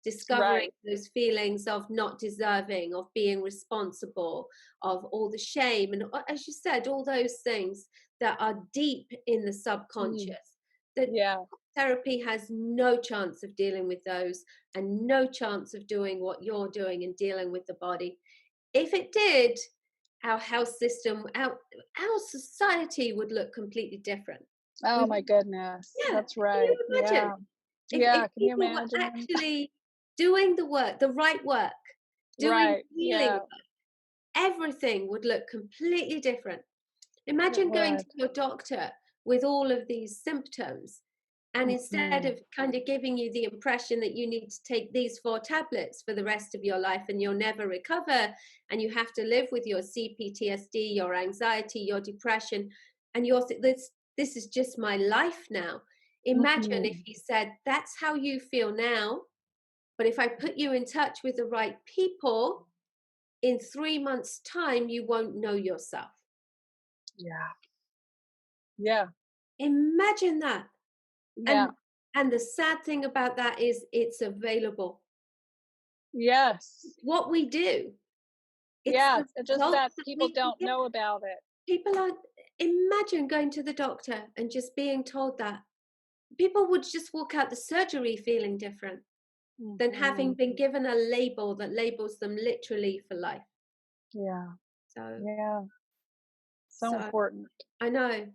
Speaker 1: discovering
Speaker 2: right.
Speaker 1: those feelings of not deserving, of being responsible, of all the shame, and as you said, all those things that are deep in the
Speaker 2: Mm,
Speaker 1: subconscious, that
Speaker 2: yeah,
Speaker 1: therapy has no chance of dealing with those, and no chance of doing what you're doing and dealing with the body. If it did, our health system, our society would look completely different.
Speaker 2: Oh
Speaker 1: We
Speaker 2: my goodness.
Speaker 1: Yeah,
Speaker 2: That's
Speaker 1: can
Speaker 2: right.
Speaker 1: you imagine
Speaker 2: Yeah.
Speaker 1: if
Speaker 2: Yeah. Can you
Speaker 1: people were
Speaker 2: imagine?
Speaker 1: actually doing the work, the right work, doing
Speaker 2: Right.
Speaker 1: healing
Speaker 2: Yeah.
Speaker 1: work, everything would look completely different.
Speaker 2: It
Speaker 1: Imagine going to
Speaker 2: would.
Speaker 1: your doctor with all of these symptoms, and instead
Speaker 2: Mhm.
Speaker 1: of kind of giving you the impression that you need to take these 4 tablets for the rest of your life and you'll never recover, and you have to live with your CPTSD, your anxiety, your depression, and this is just my life now. Imagine if
Speaker 2: Mhm.
Speaker 1: he said, "That's how you feel now, but if I put you in touch with the right people, in 3 months' time, you won't know yourself."
Speaker 2: Yeah. Yeah.
Speaker 1: Imagine that.
Speaker 2: Yeah.
Speaker 1: And the sad thing about that is it's available.
Speaker 2: Yes.
Speaker 1: What we do, it's
Speaker 2: Yes.
Speaker 1: the
Speaker 2: It's just
Speaker 1: results
Speaker 2: that
Speaker 1: that
Speaker 2: people
Speaker 1: we can
Speaker 2: don't
Speaker 1: get.
Speaker 2: know about it.
Speaker 1: People are Imagine going to the doctor and just being told that. People would just walk out the surgery feeling different than having
Speaker 2: Mhm.
Speaker 1: been given a label that labels them literally for life.
Speaker 2: Yeah.
Speaker 1: So
Speaker 2: Yeah. So
Speaker 1: so
Speaker 2: important.
Speaker 1: I know,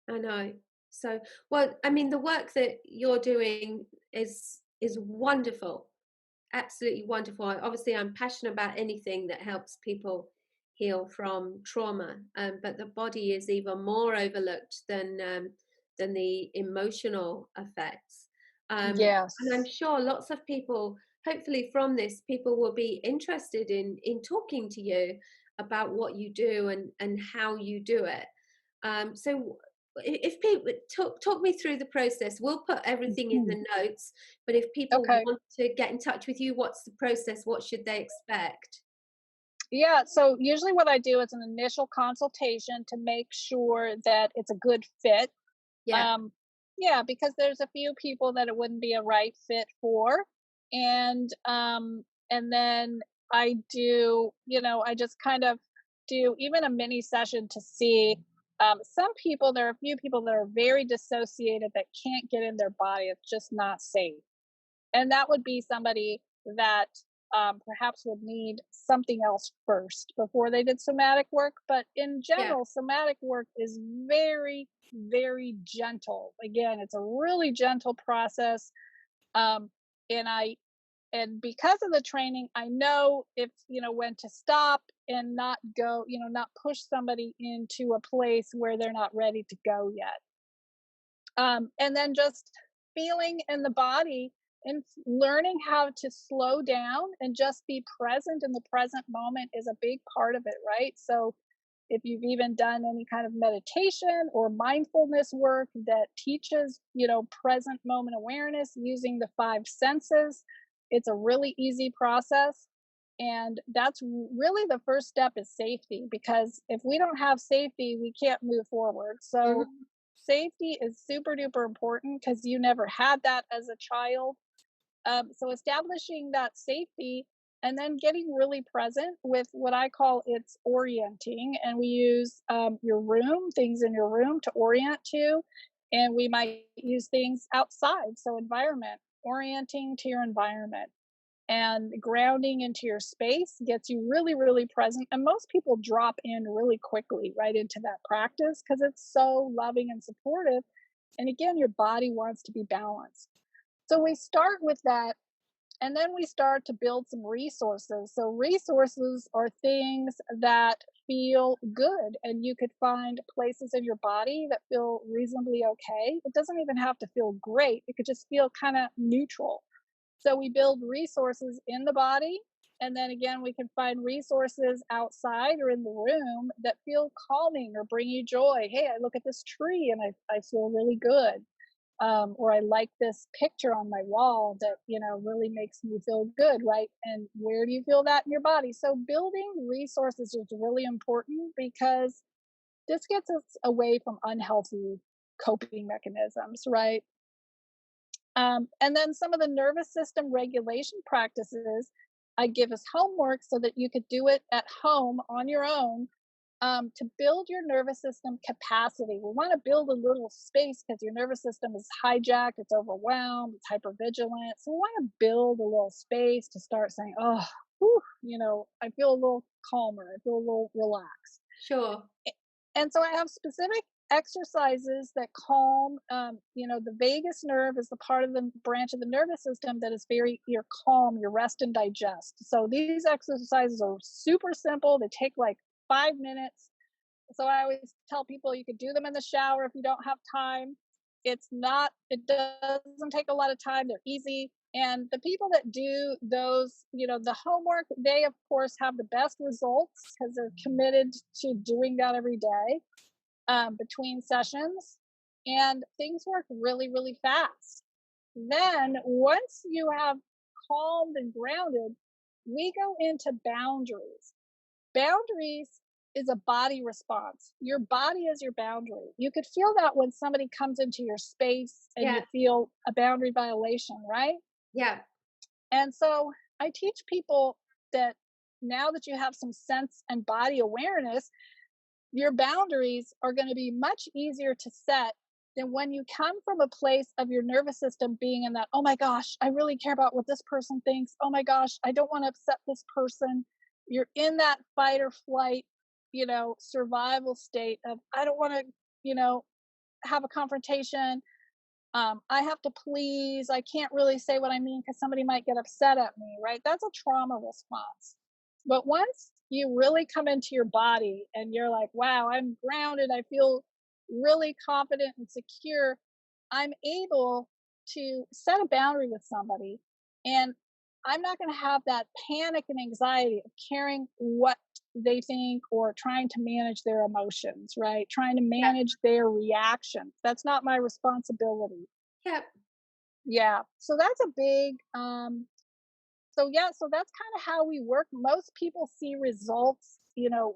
Speaker 1: I know. So, well, I mean, the work that you're doing is wonderful. Absolutely wonderful. Obviously, I'm passionate about anything that helps people heal from trauma, but the body is even more overlooked than the emotional effects. And I'm
Speaker 2: Yes.
Speaker 1: sure lots of people, hopefully, from this, people will be interested in talking to you about what you do and how you do it. So if people talk me through the process, we'll put everything in
Speaker 2: Mhm.
Speaker 1: the notes, but if people
Speaker 2: Okay.
Speaker 1: want to get in touch with you, what's the process? What should they expect?
Speaker 2: Yeah, so usually what I do is an initial consultation to make sure that it's a good fit.
Speaker 1: Yeah,
Speaker 2: Um, yeah, because there's a few people that it wouldn't be a right fit for, and then I do, I just kind of do even a mini session to see. Some people, there are a few people that are very dissociated that can't get in their body. It's just not safe, and that would be somebody that perhaps would need something else first before they did somatic work. But in
Speaker 1: yeah,
Speaker 2: general, somatic work is very, very gentle. Again, it's a really gentle process. Um, and I and because of the training, I know if when to stop and not go, not push somebody into a place where they're not ready to go yet. And then just feeling in the body and learning how to slow down and just be present in the present moment is a big part of it, right? So if you've even done any kind of meditation or mindfulness work that teaches, present moment awareness using the 5 senses, it's a really easy process. And that's really the first step is safety, because if we don't have safety, we can't move forward. So
Speaker 1: hmm
Speaker 2: safety is super duper important because you never had that as a child. So establishing that safety and then getting really present with what I call it's orienting. And we use your room, things in your room to orient to. And we might use things outside. So environment, orienting to your environment and grounding into your space gets you really, really present. And most people drop in really quickly right into that practice because it's so loving and supportive. And again, your body wants to be balanced. So we start with that, and then we start to build some resources. So resources are things that feel good, and you could find places in your body that feel reasonably okay. It doesn't even have to feel great, it could just feel kind of neutral. So we build resources in the body. And then again, we can find resources outside or in the room that feel calming or bring you joy. Hey, I look at this tree and I feel really good. Or I like this picture on my wall that, really makes me feel good, right? And where do you feel that in your body? So building resources is really important because this gets us away from unhealthy coping mechanisms, right? And then some of the nervous system regulation practices I give as homework so that you could do it at home on your own, to build your nervous system capacity. We want to build a little space because your nervous system is hijacked, it's overwhelmed, it's hypervigilant. So we want to build a little space to start saying, oh, I feel a little calmer. I feel a little relaxed.
Speaker 1: Sure.
Speaker 2: And so I have specific exercises that calm. The vagus nerve is the part of the branch of the nervous system that is very, you're calm, you rest and digest. So these exercises are super simple. They take like 5 minutes. So I always tell people you could do them in the shower if you don't have time. It doesn't take a lot of time. They're easy. And the people that do those, the homework, they of course have the best results because they're committed to doing that every day between sessions, and things work really, really fast. Then, once you have calmed and grounded, we go into boundaries. Boundaries is a body response. Your body is your boundary. You could feel that when somebody comes into your space and you
Speaker 1: Yeah.
Speaker 2: feel a boundary violation, right?
Speaker 1: Yeah.
Speaker 2: And so I teach people that now that you have some sense and body awareness, your boundaries are going to be much easier to set than when you come from a place of your nervous system being in that, oh my gosh, I really care about what this person thinks. Oh my gosh, I don't want to upset this person. You're in that fight or flight, survival state of, I don't want to, have a confrontation. I have to please. I can't really say what I mean because somebody might get upset at me, right? That's a trauma response. But once you really come into your body and you're like, wow, I'm grounded, I feel really confident and secure, I'm able to set a boundary with somebody. And I'm not going to have that panic and anxiety of caring what they think or trying to manage their emotions, right? Trying to
Speaker 1: Yeah.
Speaker 2: manage their reactions. That's not my responsibility.
Speaker 1: Yeah.
Speaker 2: Yeah. So that's a big so that's kind of how we work. Most people see results,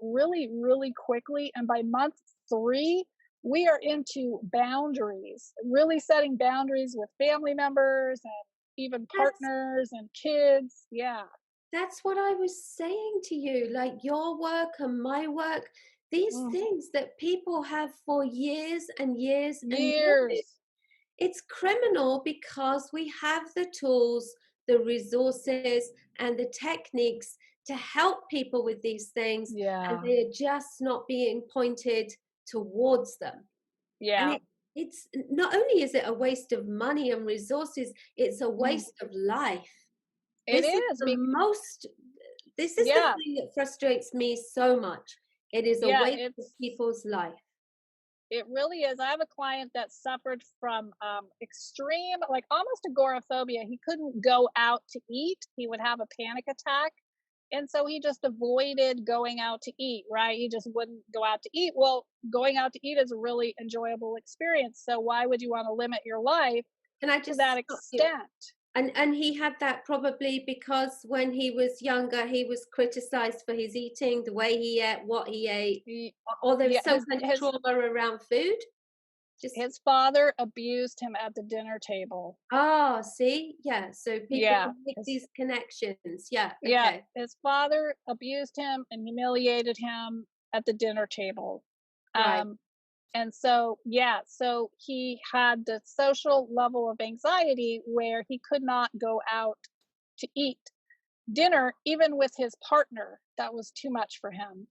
Speaker 2: really, really quickly. And by month 3, we are into boundaries, really setting boundaries with family members and even
Speaker 1: That's
Speaker 2: partners and kids. Yeah.
Speaker 1: that's what I was saying to you. Like your work and my work, these
Speaker 2: Mm.
Speaker 1: things that people have for years and years and years.
Speaker 2: Years.
Speaker 1: It's criminal because we have the tools, the resources, and the techniques to help people with these things, and
Speaker 2: Yeah.
Speaker 1: they're just not being pointed towards them. And
Speaker 2: Yeah.
Speaker 1: it's not only is it a waste of money and resources, it's a
Speaker 2: Mm.
Speaker 1: waste of life.
Speaker 2: It
Speaker 1: This is
Speaker 2: is.
Speaker 1: the most, this is the
Speaker 2: Yeah.
Speaker 1: thing that frustrates me so much. It is a
Speaker 2: Yeah.
Speaker 1: waste of people's life.
Speaker 2: It really is. I have a client that suffered from extreme, like almost agoraphobia. He couldn't go out to eat. He would have a panic attack. And so he just avoided going out to eat, right? He just wouldn't go out to eat. Well, going out to eat is a really enjoyable experience. So why would you want to limit your life
Speaker 1: Can I
Speaker 2: to
Speaker 1: just
Speaker 2: that
Speaker 1: stop you?
Speaker 2: extent?
Speaker 1: And he had that probably because when he was younger, he was criticized for his eating, the way he ate, what he ate,
Speaker 2: He,
Speaker 1: or there
Speaker 2: yeah,
Speaker 1: was some kind of
Speaker 2: his
Speaker 1: trauma around food. Just
Speaker 2: his father abused him at the dinner table.
Speaker 1: see, yeah. So people
Speaker 2: Yeah.
Speaker 1: can make these connections. Yeah,
Speaker 2: Yeah,
Speaker 1: okay,
Speaker 2: his father abused him and humiliated him at the dinner table.
Speaker 1: right.
Speaker 2: Um, and so, yeah, so he had the social level of anxiety where he could not go out to eat dinner, even with his partner. That was too much for him.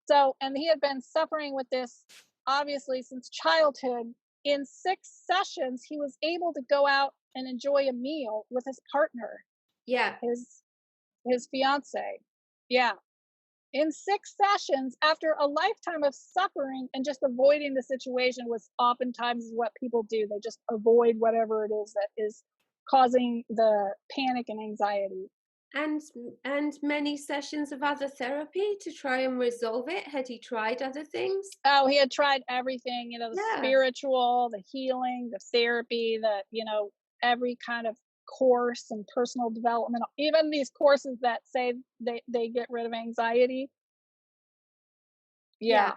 Speaker 2: So, and he had been suffering with this obviously since childhood. In 6 sessions, he was able to go out and enjoy a meal with his partner,
Speaker 1: Yeah,
Speaker 2: his fiance. Yeah. In 6 sessions, after a lifetime of suffering and just avoiding the situation was oftentimes what people do. They just avoid whatever it is that is causing the panic and anxiety.
Speaker 1: and many sessions of other therapy to try and resolve it. Had he tried other things?
Speaker 2: Oh, he had tried everything, the
Speaker 1: Yeah.
Speaker 2: spiritual, the healing, the therapy, every kind of course and personal development, even these courses that say they get rid of anxiety.
Speaker 1: Yeah.
Speaker 2: Yeah,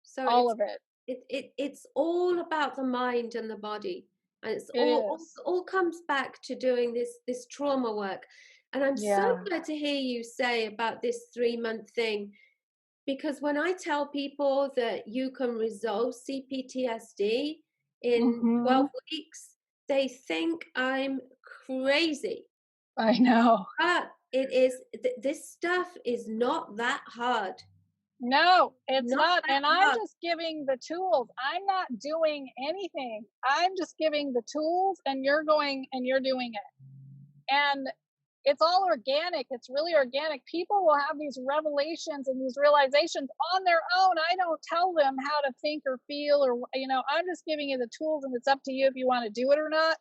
Speaker 1: So
Speaker 2: all
Speaker 1: it's
Speaker 2: of it.
Speaker 1: it's all about the mind and the body, and it's
Speaker 2: It is.
Speaker 1: all comes back to doing this trauma work. And I'm so
Speaker 2: Yeah.
Speaker 1: glad to hear you say about this 3-month thing, because when I tell people that you can resolve CPTSD in 12
Speaker 2: Mhm.
Speaker 1: weeks, they think I'm crazy.
Speaker 2: I know.
Speaker 1: But it is, this stuff is not that hard.
Speaker 2: No, it's
Speaker 1: Not
Speaker 2: not.
Speaker 1: that
Speaker 2: And I'm
Speaker 1: hard.
Speaker 2: just giving the tools. I'm not doing anything. I'm just giving the tools, and you're going and you're doing it. And it's all organic. It's really organic. People will have these revelations and these realizations on their own. I don't tell them how to think or feel, or, I'm just giving you the tools, and it's up to you if you want to do it or not.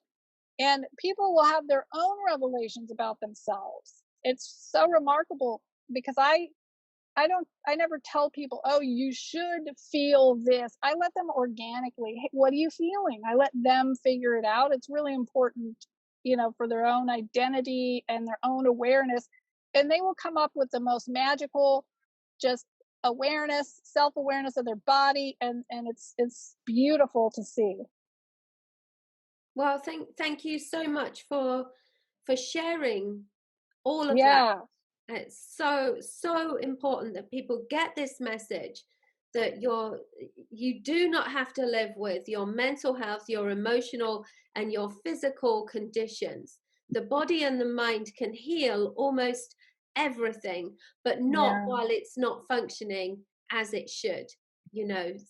Speaker 2: And people will have their own revelations about themselves. It's so remarkable because I never tell people, oh, you should feel this. I let them organically, hey, what are you feeling? I let them figure it out. It's really important, for their own identity and their own awareness. And they will come up with the most magical, just awareness, self-awareness of their body. And it's beautiful to see.
Speaker 1: Well, thank you so much for sharing all of that.
Speaker 2: Yeah.
Speaker 1: It's so important that people get this message, that you do not have to live with your mental health, your emotional and your physical conditions. The body and the mind can heal almost everything, but not
Speaker 2: Yeah.
Speaker 1: while it's not functioning as it should,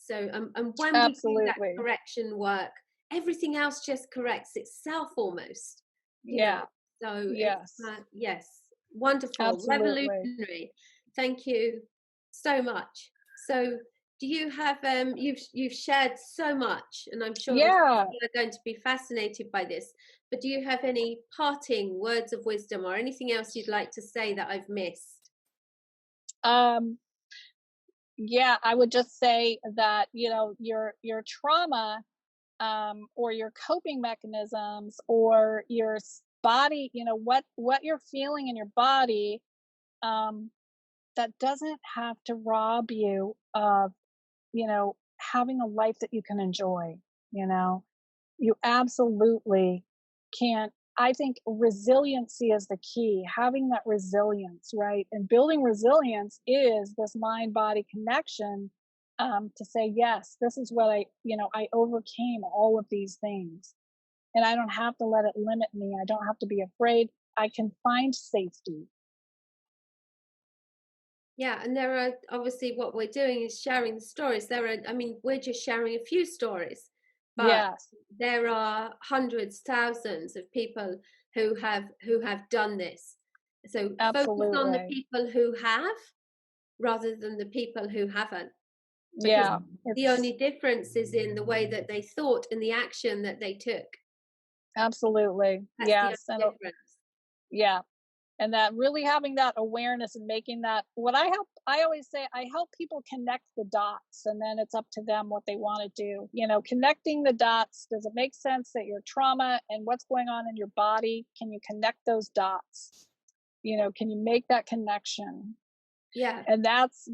Speaker 1: So and when we do that
Speaker 2: Absolutely.
Speaker 1: correction work, everything else just corrects itself almost, you know.
Speaker 2: Yeah.
Speaker 1: So it's
Speaker 2: Yes.
Speaker 1: yes, wonderful,
Speaker 2: Absolutely.
Speaker 1: revolutionary. Thank you so much. So do you have you've shared so much, and I'm sure that
Speaker 2: Yeah.
Speaker 1: people are going to be fascinated by this, but do you have any parting words of wisdom or anything else you'd like to say that I've missed?
Speaker 2: Um, yeah, I would just say that, your trauma, or your coping mechanisms, or your body, what you're feeling in your body, um, that doesn't have to rob you of, having a life that you can enjoy. You know, you absolutely can't. I think resiliency is the key, having that resilience, right? And building resilience is this mind body connection, to say, yes, this is what I overcame all of these things. And I don't have to let it limit me. I don't have to be afraid. I can find safety.
Speaker 1: Yeah, and there are obviously, what we're doing is sharing the stories. I mean, we're just sharing a few stories, but
Speaker 2: Yes,
Speaker 1: there are hundreds, thousands of people who have done this. So focus on the
Speaker 2: absolutely.
Speaker 1: people who have rather than the people who haven't, because
Speaker 2: Yeah,
Speaker 1: the
Speaker 2: it's
Speaker 1: only difference is in the way that they thought and the action that they took.
Speaker 2: absolutely.
Speaker 1: That's the
Speaker 2: Yes.
Speaker 1: only
Speaker 2: And
Speaker 1: difference.
Speaker 2: yeah. And that really having that awareness and making that, I always say, I help people connect the dots, and then it's up to them what they want to do. Connecting the dots. Does it make sense that your trauma and what's going on in your body, can you connect those dots? Can you make that connection?
Speaker 1: Yeah.
Speaker 2: And that's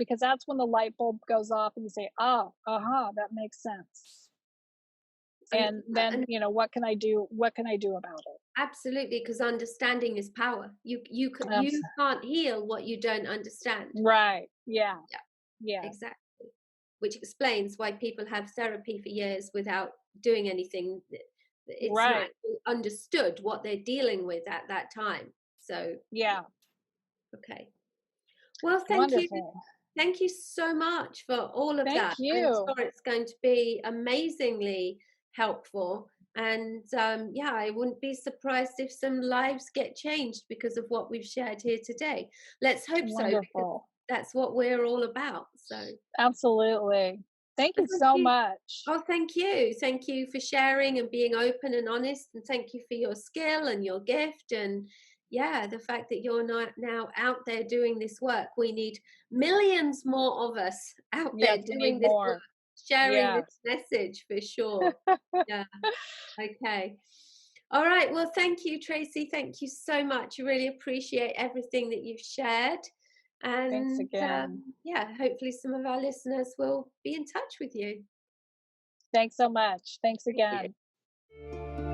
Speaker 2: when the light bulb goes off and you say, oh, that makes sense.
Speaker 1: And
Speaker 2: And then,
Speaker 1: and
Speaker 2: what can I do? What can I do about it?
Speaker 1: absolutely, because understanding is power. You can't heal what you don't understand.
Speaker 2: Right. Yeah.
Speaker 1: Yeah,
Speaker 2: Yeah.
Speaker 1: exactly. Which explains why people have therapy for years without doing anything. It's not
Speaker 2: Right.
Speaker 1: actually understood what they're dealing with at that time. So,
Speaker 2: Yeah.
Speaker 1: okay. Well, thank you.
Speaker 2: Wonderful.
Speaker 1: Thank you so much for all of
Speaker 2: Thank
Speaker 1: that. I'm
Speaker 2: you.
Speaker 1: sure it's going to be amazingly helpful. And yeah, I wouldn't be surprised if some lives get changed because of what we've shared here today. Let's hope so, because
Speaker 2: Wonderful.
Speaker 1: that's what we're all about. So,
Speaker 2: Absolutely. Thank
Speaker 1: well,
Speaker 2: you
Speaker 1: thank
Speaker 2: so
Speaker 1: you.
Speaker 2: much.
Speaker 1: Oh, thank you. Thank you for sharing and being open and honest. And thank you for your skill and your gift. And yeah, the fact that you're not now out there doing this work. We need millions more of us out there
Speaker 2: Yes, we
Speaker 1: doing
Speaker 2: need
Speaker 1: this work,
Speaker 2: more.
Speaker 1: sharing this
Speaker 2: Yes.
Speaker 1: message for sure. Yeah. Okay. All right. Well, thank you, Tracy. Thank you so much. I really appreciate everything that you've shared.
Speaker 2: Thanks
Speaker 1: And
Speaker 2: again.
Speaker 1: yeah, hopefully some of our listeners will be in touch with you.
Speaker 2: Thanks so much. Thanks
Speaker 1: Thank you.
Speaker 2: again.